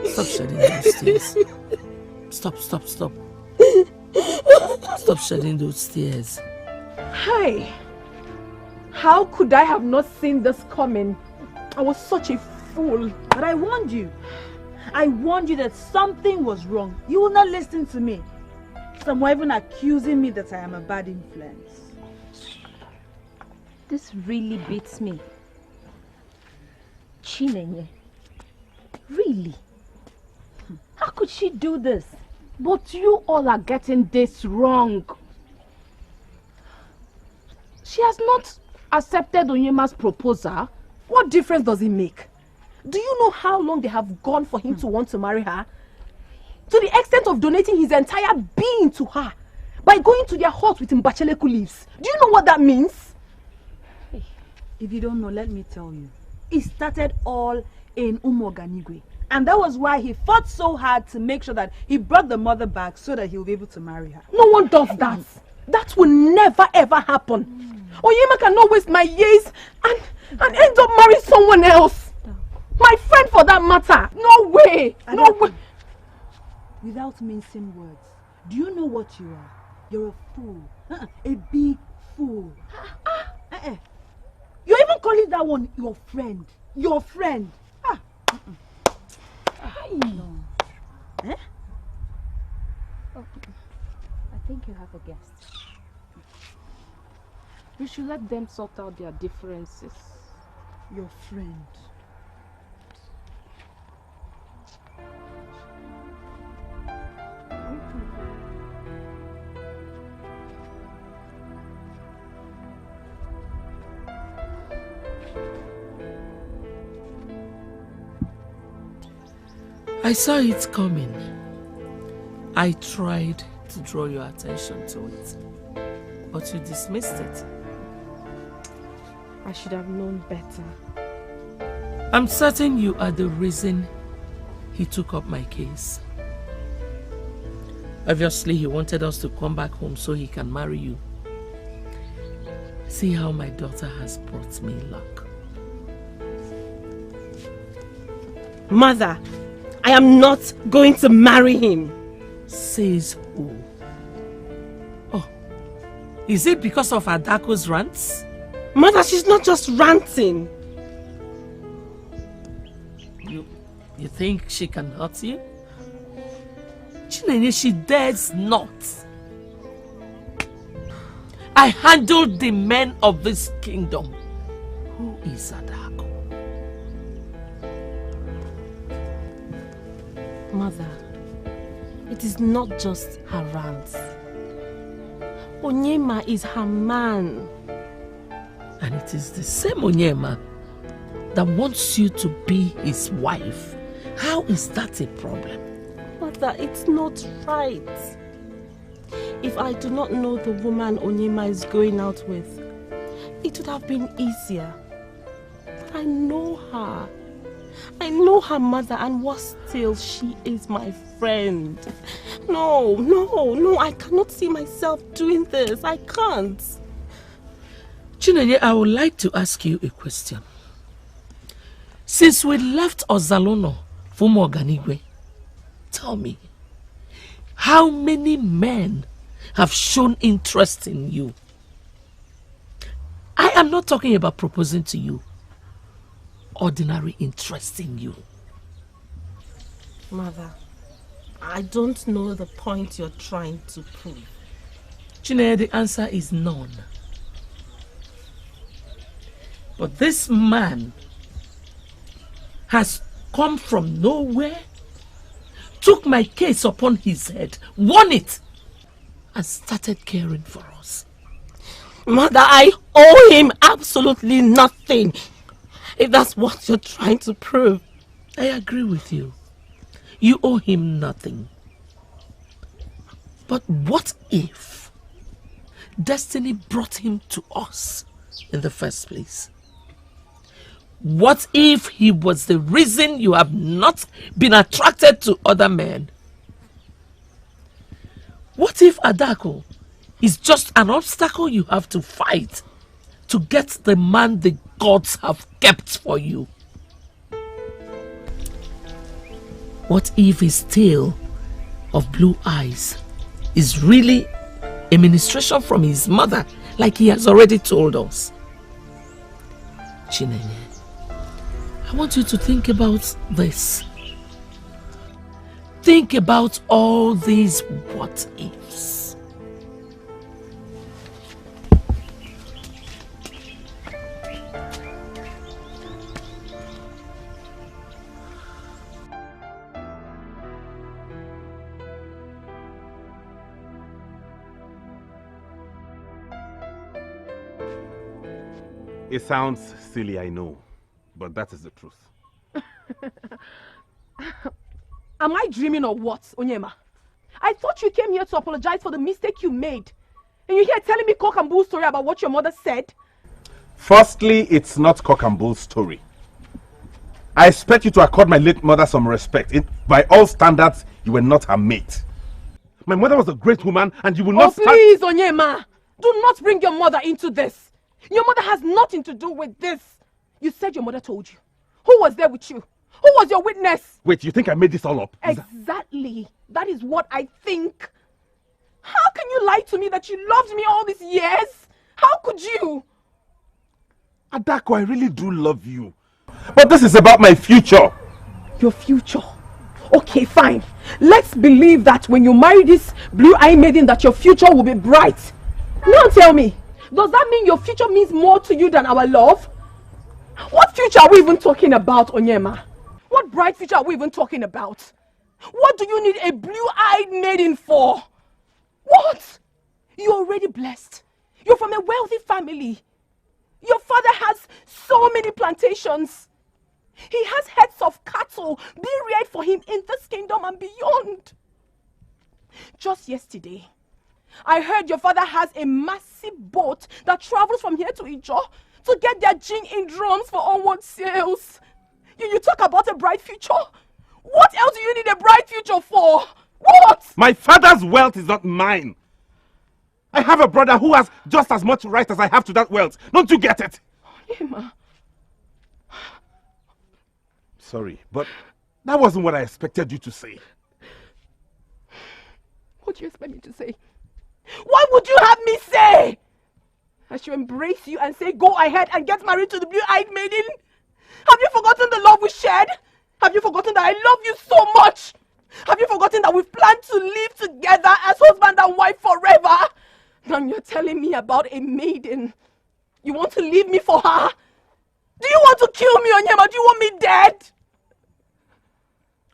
Stop shedding those tears. Stop. Stop shedding those tears. Hi. How could I have not seen this coming? I was such a fool. But I warned you. I warned you that something was wrong. You will not listen to me. Some were even accusing me that I am a bad influence. This really beats me. Chinenye. Really? How could she do this? But you all are getting this wrong. She has not accepted Onyema's proposal. What difference does it make? Do you know how long they have gone for him to want to marry her? To the extent of donating his entire being to her by going to their hut with mbacheleku leaves. Do you know what that means? If you don't know, let me tell you. It started all in Umoganigwe. And that was why he fought so hard to make sure that he brought the mother back so that he will be able to marry her. No one does that. That will never ever happen. Onyema cannot waste my years and end up marrying someone else. My friend for that matter. No way. No way. Without mincing words, do you know what you are? You're a fool. A big fool. You're even calling that one your friend. Your friend. No. Eh? Oh, I think you have a guest. You should let them sort out their differences. Your friend. I saw it coming. I tried to draw your attention to it, but you dismissed it. I should have known better. I'm certain you are the reason he took up my case. Obviously, he wanted us to come back home so he can marry you. See how my daughter has brought me luck. Mother, I am not going to marry him. Says who? Oh, is it because of Adaku's rants? Mother, she's not just ranting. You think she can hurt you? Chinenye, she dares not. I handled the men of this kingdom. Who is Adaku? Mother, it is not just her rants. Onyema is her man. And it is the same Onyema that wants you to be his wife. How is that a problem? Mother, it's not right. If I do not know the woman Onyema is going out with, it would have been easier. But I know her. I know her mother, and worse still, she is my friend. No, I cannot see myself doing this. I can't. Chinenye, I would like to ask you a question. Since we left Ozalono for Moganigwe, tell me, how many men have shown interest in you? I am not talking about proposing to you. Ordinary interest in you. Mother, I don't know the point you're trying to prove. Chinenye, the answer is none. But this man has come from nowhere, took my case upon his head, won it, and started caring for us. Mother, I owe him absolutely nothing. If that's what you're trying to prove. I agree with you. You owe him nothing. But what if destiny brought him to us in the first place? What if he was the reason you have not been attracted to other men? What if Adaku is just an obstacle you have to fight to get the man the gods have kept for you? What if his tale of blue eyes is really a ministration from his mother, like he has already told us? Chinenye, I want you to think about this. Think about all these what ifs. It sounds silly, I know, but that is the truth. Am I dreaming or what, Onyema? I thought you came here to apologize for the mistake you made. And you're here telling me cock and bull story about what your mother said? Firstly, it's not cock and bull story. I expect you to accord my late mother some respect. By all standards, you were not her mate. My mother was a great woman, and you will not stand... please, Onyema! Do not bring your mother into this. Your mother has nothing to do with this. You said your mother told you. Who was there with you? Who was your witness? Wait, you think I made this all up? Exactly. That is what I think. How can you lie to me that you loved me all these years? How could you? Adaku, I really do love you. But this is about my future. Your future? Okay, fine. Let's believe that when you marry this blue-eyed maiden that your future will be bright. Now tell me, does that mean your future means more to you than our love? What future are we even talking about, Onyema? What bright future are we even talking about? What do you need a blue-eyed maiden for? What? You're already blessed. You're from a wealthy family. Your father has so many plantations. He has herds of cattle being reared for him in this kingdom and beyond. Just yesterday, I heard your father has a massive boat that travels from here to Ijo to get their gin in drums for onward sales. You talk about a bright future? What else do you need a bright future for? What? My father's wealth is not mine. I have a brother who has just as much right as I have to that wealth. Don't you get it? Emma. Sorry, but that wasn't what I expected you to say. What do you expect me to say? What would you have me say? I should embrace you and say go ahead and get married to the blue-eyed maiden? Have you forgotten the love we shared? Have you forgotten that I love you so much? Have you forgotten that we've planned to live together as husband and wife forever? Now you're telling me about a maiden. You want to leave me for her? Do you want to kill me, Onyema? Do you want me dead?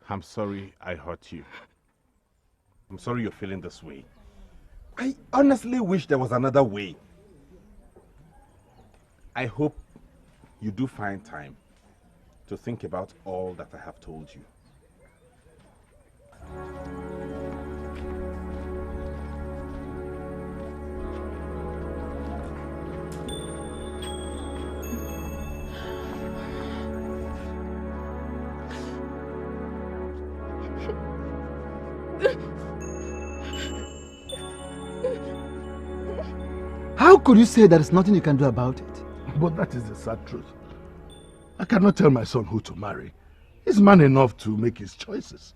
I'm sorry I hurt you. I'm sorry you're feeling this way. I honestly wish there was another way. I hope you do find time to think about all that I have told you. How could you say there is nothing you can do about it? But that is the sad truth. I cannot tell my son who to marry. He's man enough to make his choices.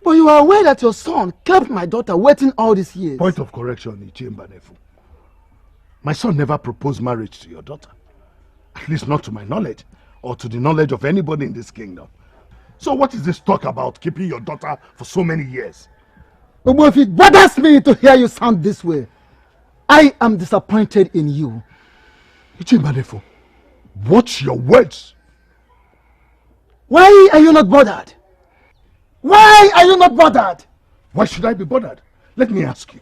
But you are aware that your son kept my daughter waiting all these years. Point of correction, Ichemba Nefu. My son never proposed marriage to your daughter. At least not to my knowledge, or to the knowledge of anybody in this kingdom. So what is this talk about keeping your daughter for so many years? But if it bothers me to hear you sound this way, I am disappointed in you. Ichemba Nefu, watch your words. Why are you not bothered? Why are you not bothered? Why should I be bothered? Let me ask you.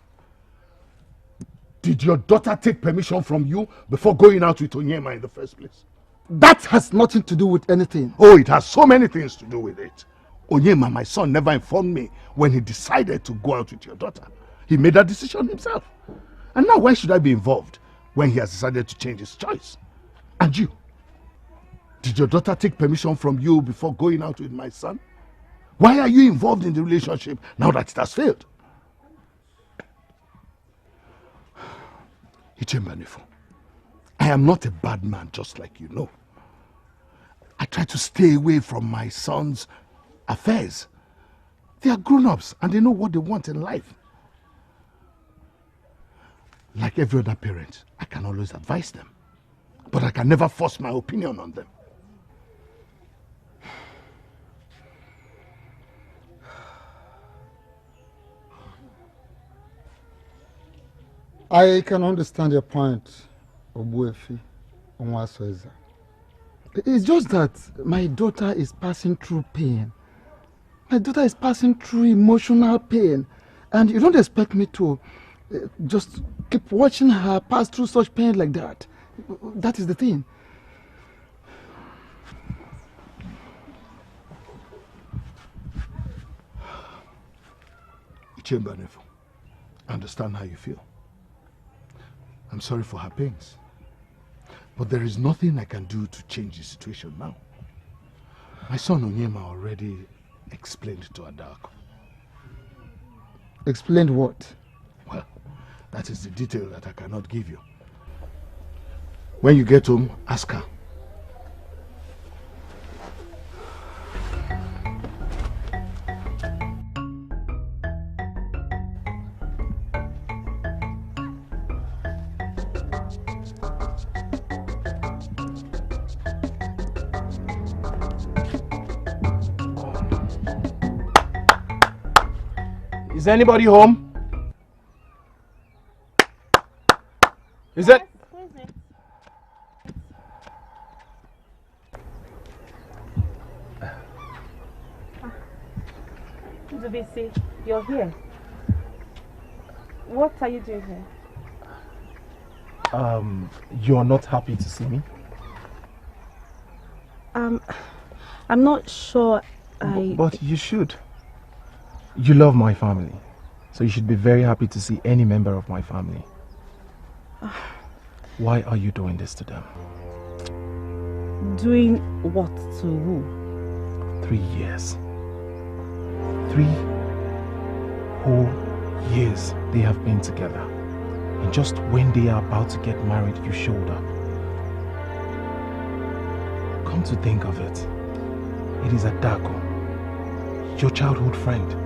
Did your daughter take permission from you before going out with Onyema in the first place? That has nothing to do with anything. Oh, it has so many things to do with it. Onyema, my son, never informed me when he decided to go out with your daughter. He made that decision himself. And now why should I be involved when he has decided to change his choice? And you? Did your daughter take permission from you before going out with my son? Why are you involved in the relationship now that it has failed? Ichemba Nefu, I am not a bad man, just like you know. I try to stay away from my son's affairs. They are grown-ups and they know what they want in life. Like every other parent, I can always advise them, but I can never force my opinion on them. I can understand your point, Obuefi Onwasoeza. It's just that my daughter is passing through pain. My daughter is passing through emotional pain. And you don't expect me to just keep watching her pass through such pain like that. That is the thing. Ichemba Nefu, I understand how you feel. I'm sorry for her pains. But there is nothing I can do to change the situation now. My son Onyema already explained to Adaku. Explained what? Well, that is the detail that I cannot give you. When you get home, ask her. Is anybody home? Is it? Dubisi, you're here. What are you doing here? You're not happy to see me? I'm not sure But you should. You love my family, so you should be very happy to see any member of my family. Why are you doing this to them? Doing what to who? 3 years. 3 whole years they have been together. And just when they are about to get married, you showed up. Come to think of it, it is Adaku, your childhood friend.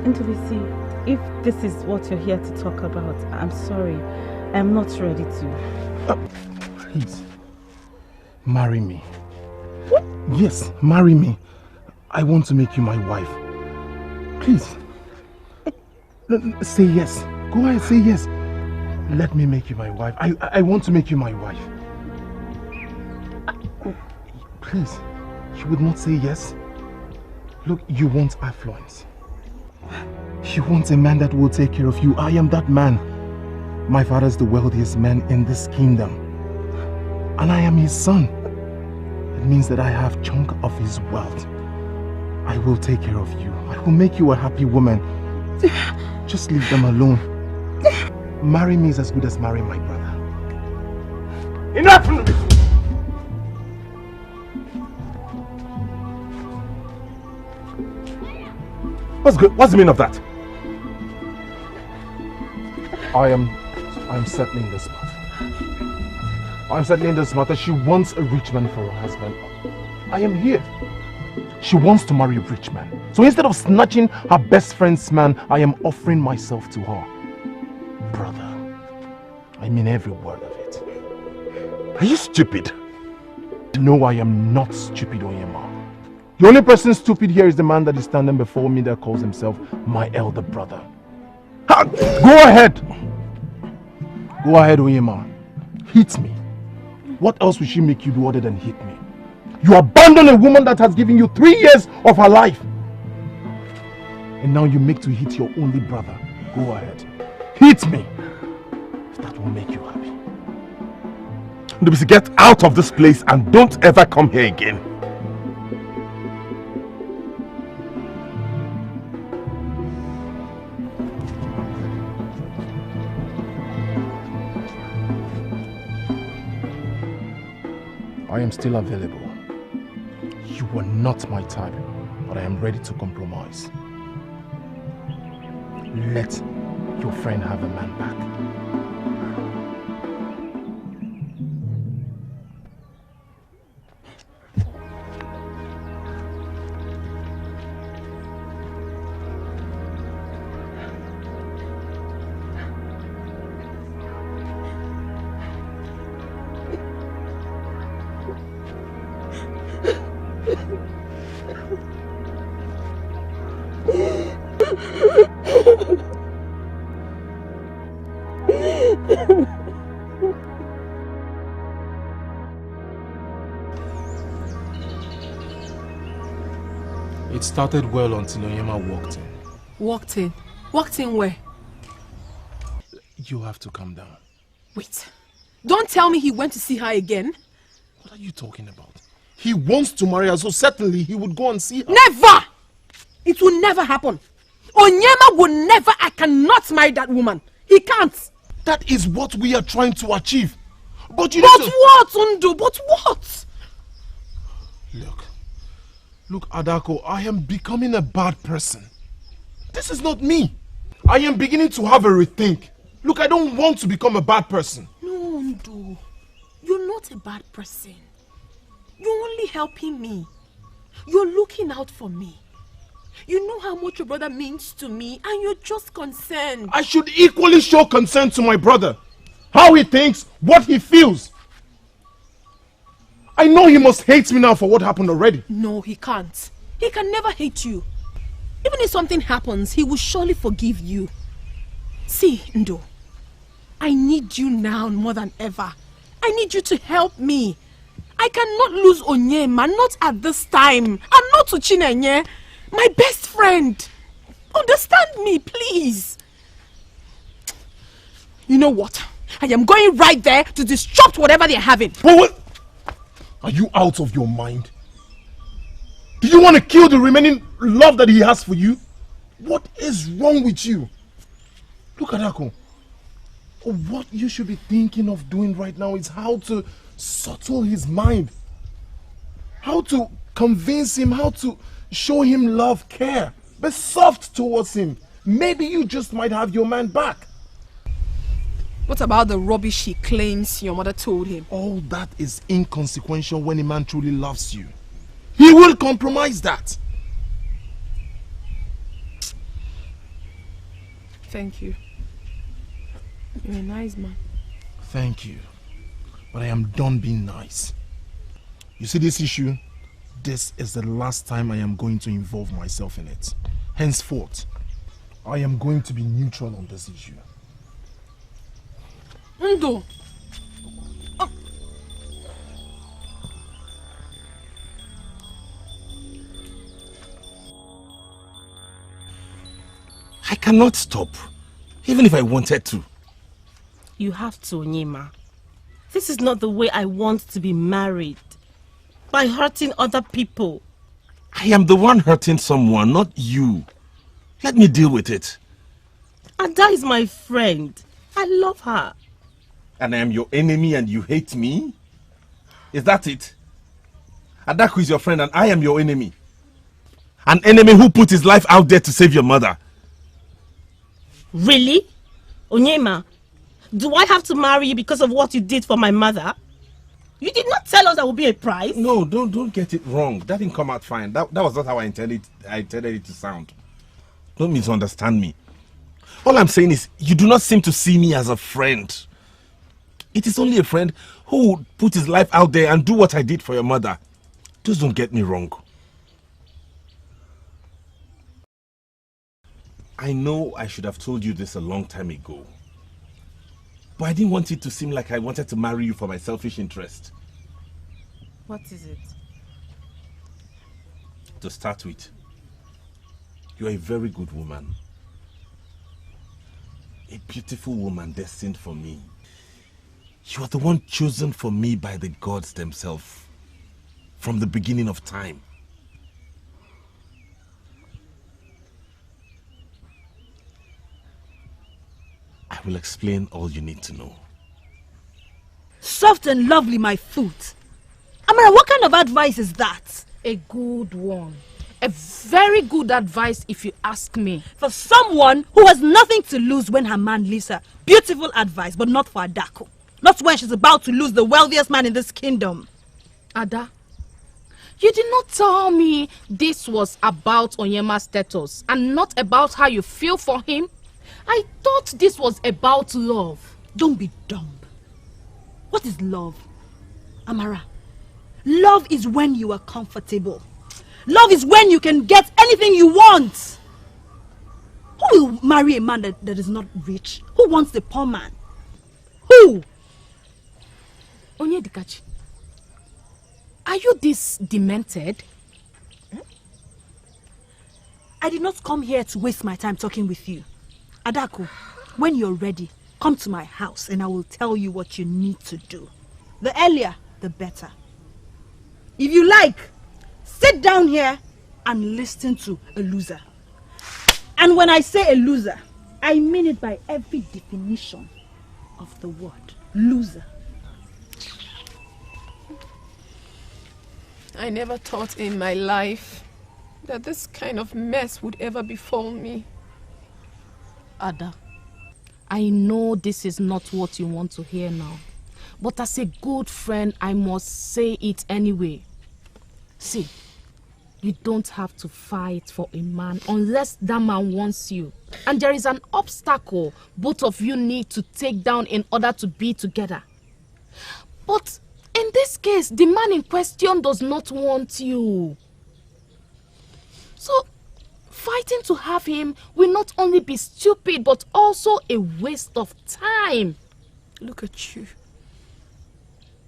Ntubisi, if this is what you're here to talk about, I'm sorry. I'm not ready to. Please, marry me. What? Yes, marry me. I want to make you my wife. Please. Say yes. Go ahead, say yes. Let me make you my wife. I want to make you my wife. Please, you would not say yes? Look, you want affluence. You want a man that will take care of you. I am that man. My father is the wealthiest man in this kingdom. And I am his son. It means that I have a chunk of his wealth. I will take care of you. I will make you a happy woman. Just leave them alone. Marry me is as good as marrying my brother. Enough! What's good? What's the meaning of that? I'm settling this matter. I'm settling this matter. She wants a rich man for her husband. I am here. She wants to marry a rich man. So instead of snatching her best friend's man, I am offering myself to her. Brother, I mean every word of it. Are you stupid? No, I am not stupid, Onyema. The only person stupid here is the man that is standing before me that calls himself my elder brother. Ha! Go ahead! Go ahead, Onyema. Hit me. What else will she make you do other than hit me? You abandon a woman that has given you 3 years of her life. And now you make to hit your only brother. Go ahead. Hit me. If that will make you happy. Ndubisi, get out of this place and don't ever come here again. I am still available. You were not my type, but I am ready to compromise. Let your friend have a man back. It started well until Onyema walked in. Walked in? Walked in where? You have to calm down. Wait. Don't tell me he went to see her again. What are you talking about? He wants to marry her, so certainly he would go and see her. Never! It will never happen. Onyema will never, I cannot marry that woman. He can't. That is what we are trying to achieve. But you But what, Undu? But what? Look, Adaku, I am becoming a bad person. This is not me. I am beginning to have a rethink. Look, I don't want to become a bad person. No, Undu. You're not a bad person. You're only helping me. You're looking out for me. You know how much your brother means to me, and you're just concerned. I should equally show concern to my brother. How he thinks, what he feels. I know he must hate me now for what happened already. No, he can't. He can never hate you. Even if something happens, he will surely forgive you. See, Ndo, I need you now more than ever. I need you to help me. I cannot lose Onyema, not at this time. And not to Chinenye, my best friend. Understand me, please. You know what? I am going right there to disrupt whatever they're having. What? Are you out of your mind? Do you want to kill the remaining love that he has for you? What is wrong with you? Look, Adaku. What you should be thinking of doing right now is how to subtle his mind. How to convince him, how to show him love, care. Be soft towards him. Maybe you just might have your man back. What about the rubbish he claims your mother told him? All that is inconsequential when a man truly loves you. He will compromise that. Thank you. You're a nice man. Thank you. But I am done being nice. You see this issue? This is the last time I am going to involve myself in it. Henceforth, I am going to be neutral on this issue. Ndo. cannot stop, even if I wanted to. You have to, Onyema. This is not the way I want to be married. By hurting other people. I am the one hurting someone, not you. Let me deal with it. Ada is my friend. I love her. And I am your enemy and you hate me? Is that it? Adaku is your friend and I am your enemy. An enemy who put his life out there to save your mother. Really? Onyema, do I have to marry you because of what you did for my mother? You did not tell us there would be a price. No, don't get it wrong. That didn't come out fine. That was not how I intended it to sound. Don't misunderstand me. All I'm saying is, you do not seem to see me as a friend. It is only a friend who would put his life out there and do what I did for your mother. Just don't get me wrong. I know I should have told you this a long time ago. But I didn't want it to seem like I wanted to marry you for my selfish interest. What is it? To start with, you are a very good woman. A beautiful woman destined for me. You are the one chosen for me by the gods themselves. From the beginning of time. I will explain all you need to know. Soft and lovely, my foot. Amara, what kind of advice is that? A good one. A very good advice if you ask me. For someone who has nothing to lose when her man leaves her. Beautiful advice, but not for Adaku. Not when she's about to lose the wealthiest man in this kingdom. Ada, you did not tell me this was about Onyema's status and not about how you feel for him. I thought this was about love. Don't be dumb. What is love? Amara, love is when you are comfortable. Love is when you can get anything you want. Who will marry a man that is not rich? Who wants the poor man? Who? Onyedikachi, are you this demented? I did not come here to waste my time talking with you. Adaku, when you're ready, come to my house and I will tell you what you need to do. The earlier, the better. If you like, sit down here and listen to a loser. And when I say a loser, I mean it by every definition of the word. Loser. I never thought in my life that this kind of mess would ever befall me. Ada, I know this is not what you want to hear now, but as a good friend, I must say it anyway. See, you don't have to fight for a man unless that man wants you. And there is an obstacle both of you need to take down in order to be together. But in this case, the man in question does not want you. So, fighting to have him will not only be stupid, but also a waste of time. Look at you.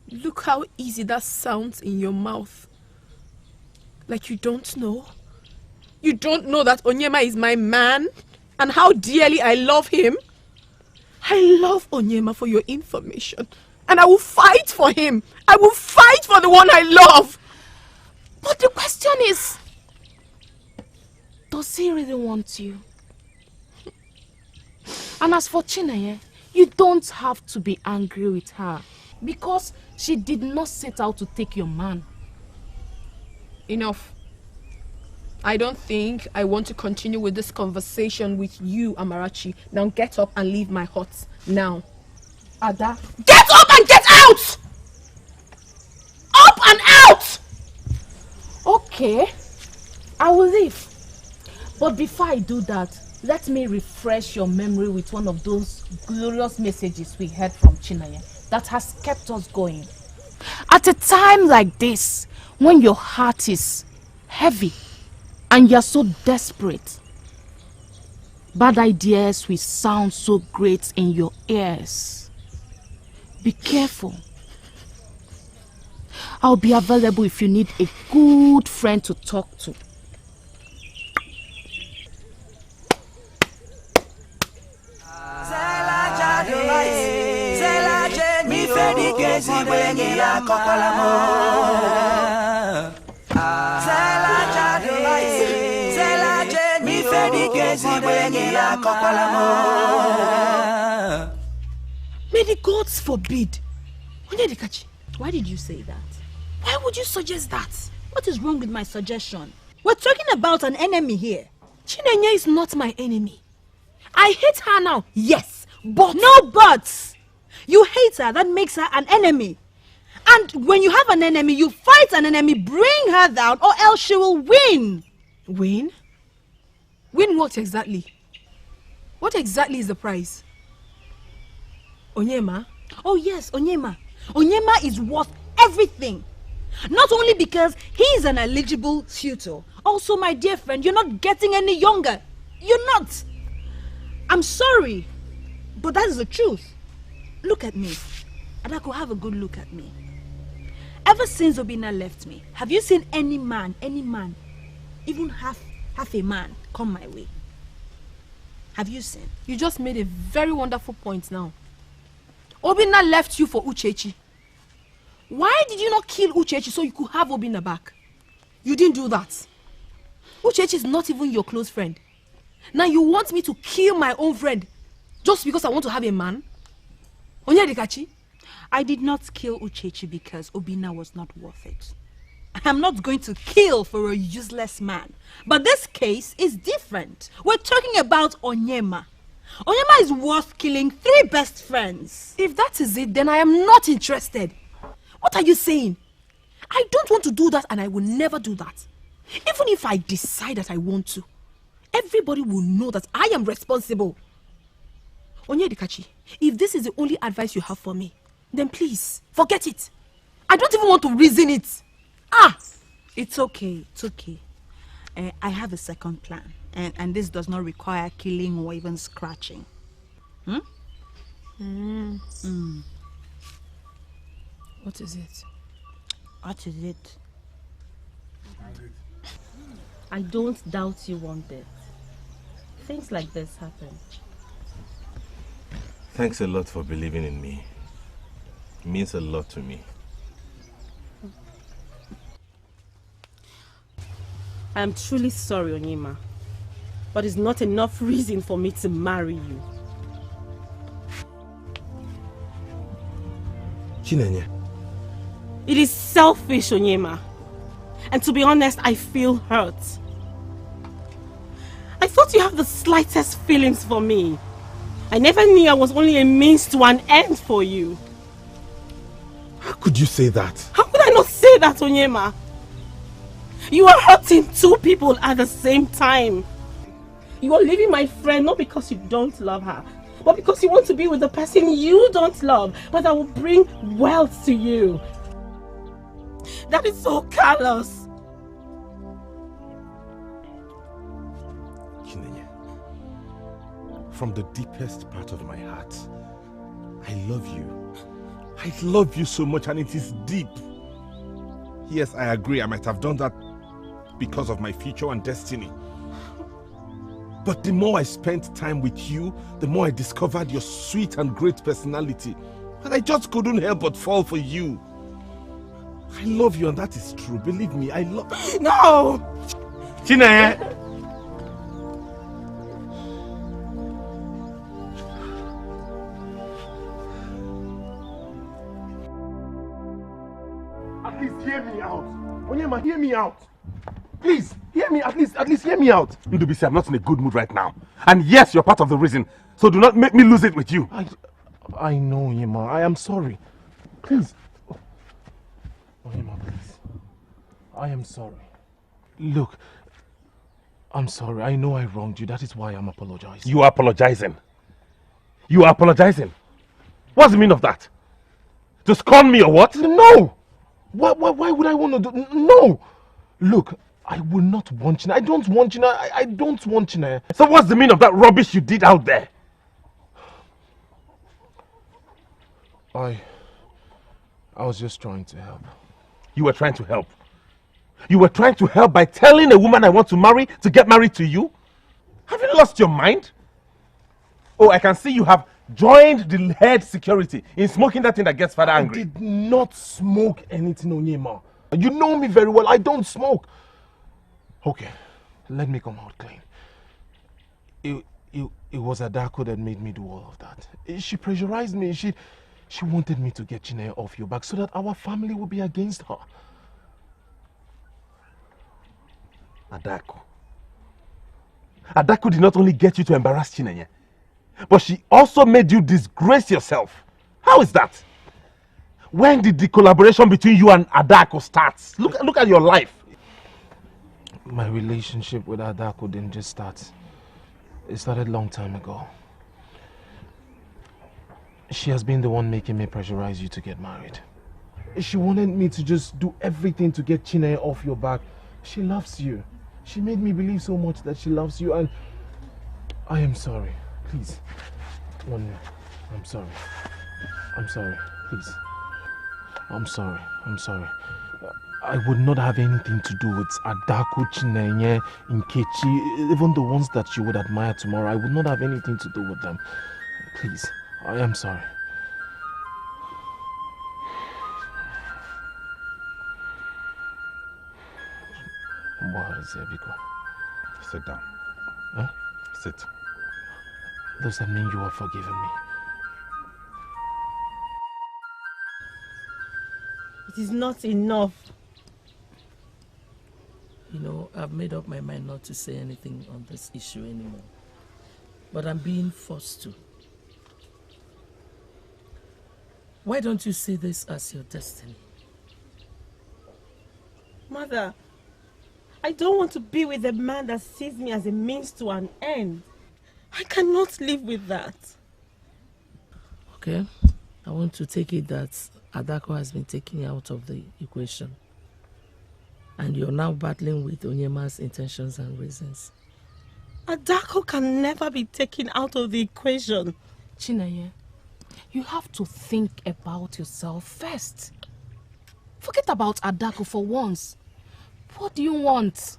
Look how easy that sounds in your mouth. Like you don't know. You don't know that Onyema is my man and how dearly I love him. I love Onyema, for your information. And I will fight for him. I will fight for the one I love. But the question is, does he really want you? And as for Chineye, you don't have to be angry with her because she did not set out to take your man. Enough. I don't think I want to continue with this conversation with you, Amarachi. Now get up and leave my hut. Now. Ada. Get up and get out! Up and out! Okay. I will leave. But before I do that, let me refresh your memory with one of those glorious messages we heard from Chineye that has kept us going. At a time like this, when your heart is heavy and you're so desperate, bad ideas will sound so great in your ears. Be careful. I'll be available if you need a good friend to talk to. May the gods forbid. Onyedikachi, why did you say that? Why would you suggest that? What is wrong with my suggestion? We're talking about an enemy here. Chinenye is not my enemy. I hate her now, yes, but... No buts! You hate her, that makes her an enemy. And when you have an enemy, you fight an enemy, bring her down, or else she will win. Win? Win what exactly? What exactly is the prize? Onyema? Oh yes, Onyema. Onyema is worth everything. Not only because he is an eligible suitor, also my dear friend, you're not getting any younger. You're not. I'm sorry, but that is the truth. Look at me. Adaku, have a good look at me. Ever since Obina left me, have you seen any man, even half a man, come my way? Have you seen? You just made a very wonderful point now. Obina left you for Uchechi. Why did you not kill Uchechi so you could have Obina back? You didn't do that. Uchechi is not even your close friend. Now you want me to kill my own friend just because I want to have a man? Onyedikachi? I did not kill Uchechi because Obina was not worth it. I'm not going to kill for a useless man. But this case is different. We're talking about Onyema. Onyema is worth killing 3 best friends. If that is it, then I am not interested. What are you saying? I don't want to do that and I will never do that. Even if I decide that I want to, everybody will know that I am responsible. Onyedikachi, if this is the only advice you have for me, then please, forget it. I don't even want to reason it. It's okay, it's okay. I have a second plan. And this does not require killing or even scratching. What is it? What is it? I don't doubt you one bit. Things like this happen. Thanks a lot for believing in me. It means a lot to me. I am truly sorry, Onyema, but it's not enough reason for me to marry you. Chinenye. It is selfish, Onyema. And to be honest, I feel hurt. I thought you had the slightest feelings for me. I never knew I was only a means to an end for you. How could you say that? How could I not say that, Onyema? You are hurting 2 people at the same time. You are leaving my friend not because you don't love her, but because you want to be with the person you don't love, but that will bring wealth to you. That is so callous. Chinenye, from the deepest part of my heart, I love you. I love you so much and it is deep. Yes, I agree, I might have done that because of my future and destiny. But the more I spent time with you, the more I discovered your sweet and great personality. And I just couldn't help but fall for you. I love you and that is true. Believe me, I love you. No! Chinenye! At least hear me out. Onyema, hear me out. Please, hear me, at least hear me out. Ndubisi, I'm not in a good mood right now. And yes, you're part of the reason. So do not make me lose it with you. I know, Onyema. I am sorry. Please. Onyema, please. I am sorry. Look, I'm sorry. I know I wronged you. That is why I'm apologizing. You are apologizing? You are apologizing? What's the meaning of that? To scorn me or what? No! Why would I want to do... No! Look, I will not want you. I don't want you. I don't want you. So what's the meaning of that rubbish you did out there? I was just trying to help. You were trying to help? You were trying to help by telling a woman I want to marry to get married to you? Have you lost your mind? Oh, I can see you have joined the head security in smoking that thing that gets father angry. I did not smoke anything, Onyema. You know me very well. I don't smoke. Okay, let me come out clean. It was Adaku that made me do all of that. She pressurized me. She wanted me to get Chineye off your back so that our family would be against her. Adaku. Adaku did not only get you to embarrass Chineye, but she also made you disgrace yourself. How is that? When did the collaboration between you and Adaku start? Look at your life. My relationship with Adaku didn't just start. It started a long time ago. She has been the one making me pressurize you to get married. She wanted me to just do everything to get Chineye off your back. She loves you. She made me believe so much that she loves you, and I am sorry. Please. One minute. I'm sorry. I'm sorry. Please. I'm sorry. I'm sorry. I would not have anything to do with Adaku, Chineye, Nkechi, even the ones that you would admire tomorrow. I would not have anything to do with them. Please. I am sorry. Sit down. Huh? Sit. Does that mean you are forgiving me? It is not enough. You know, I've made up my mind not to say anything on this issue anymore. But I'm being forced to. Why don't you see this as your destiny? Mother, I don't want to be with a man that sees me as a means to an end. I cannot live with that. Okay, I want to take it that Adaku has been taken out of the equation. And you're now battling with Onyema's intentions and reasons. Adaku can never be taken out of the equation. Chineye, you have to think about yourself first. Forget about Adaku for once. What do you want?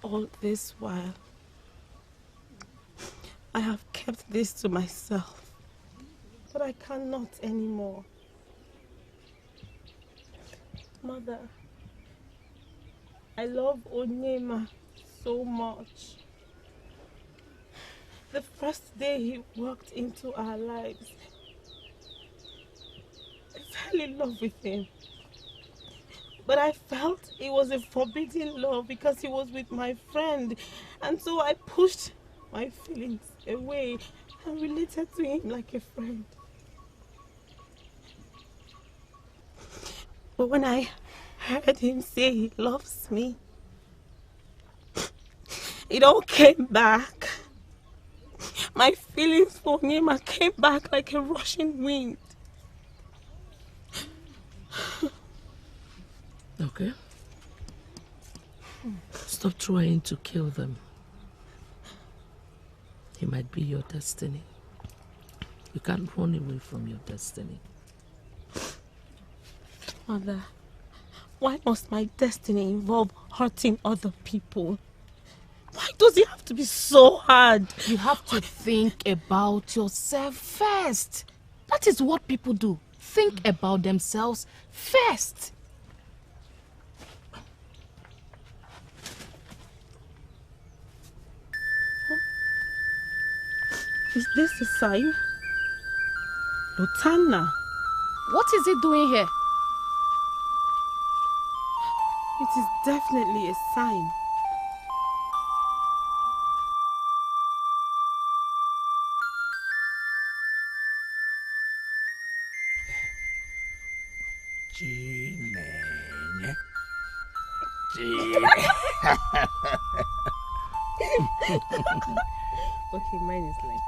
All this while, I have kept this to myself, but I cannot anymore. Mother, I love Onyema so much. The first day he walked into our lives, I fell in love with him. But I felt it was a forbidden love because he was with my friend. And so I pushed my feelings away and related to him like a friend. But when I heard him say he loves me, it all came back. My feelings for him came back like a rushing wind. Okay. Stop trying to kill them. He might be your destiny. You can't run away from your destiny. Mother, why must my destiny involve hurting other people? Why does it have to be so hard? You have to think about yourself first. That is what people do. Think about themselves first. Is this a sign? Lutana. What is it doing here? It is definitely a sign. Okay, mine is like this.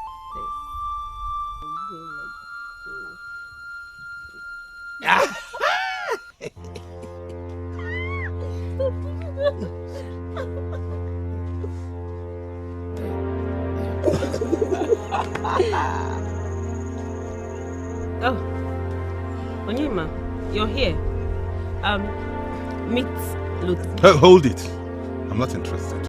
Oh, Onyema, you're here. Meet Luther. Hold it. I'm not interested.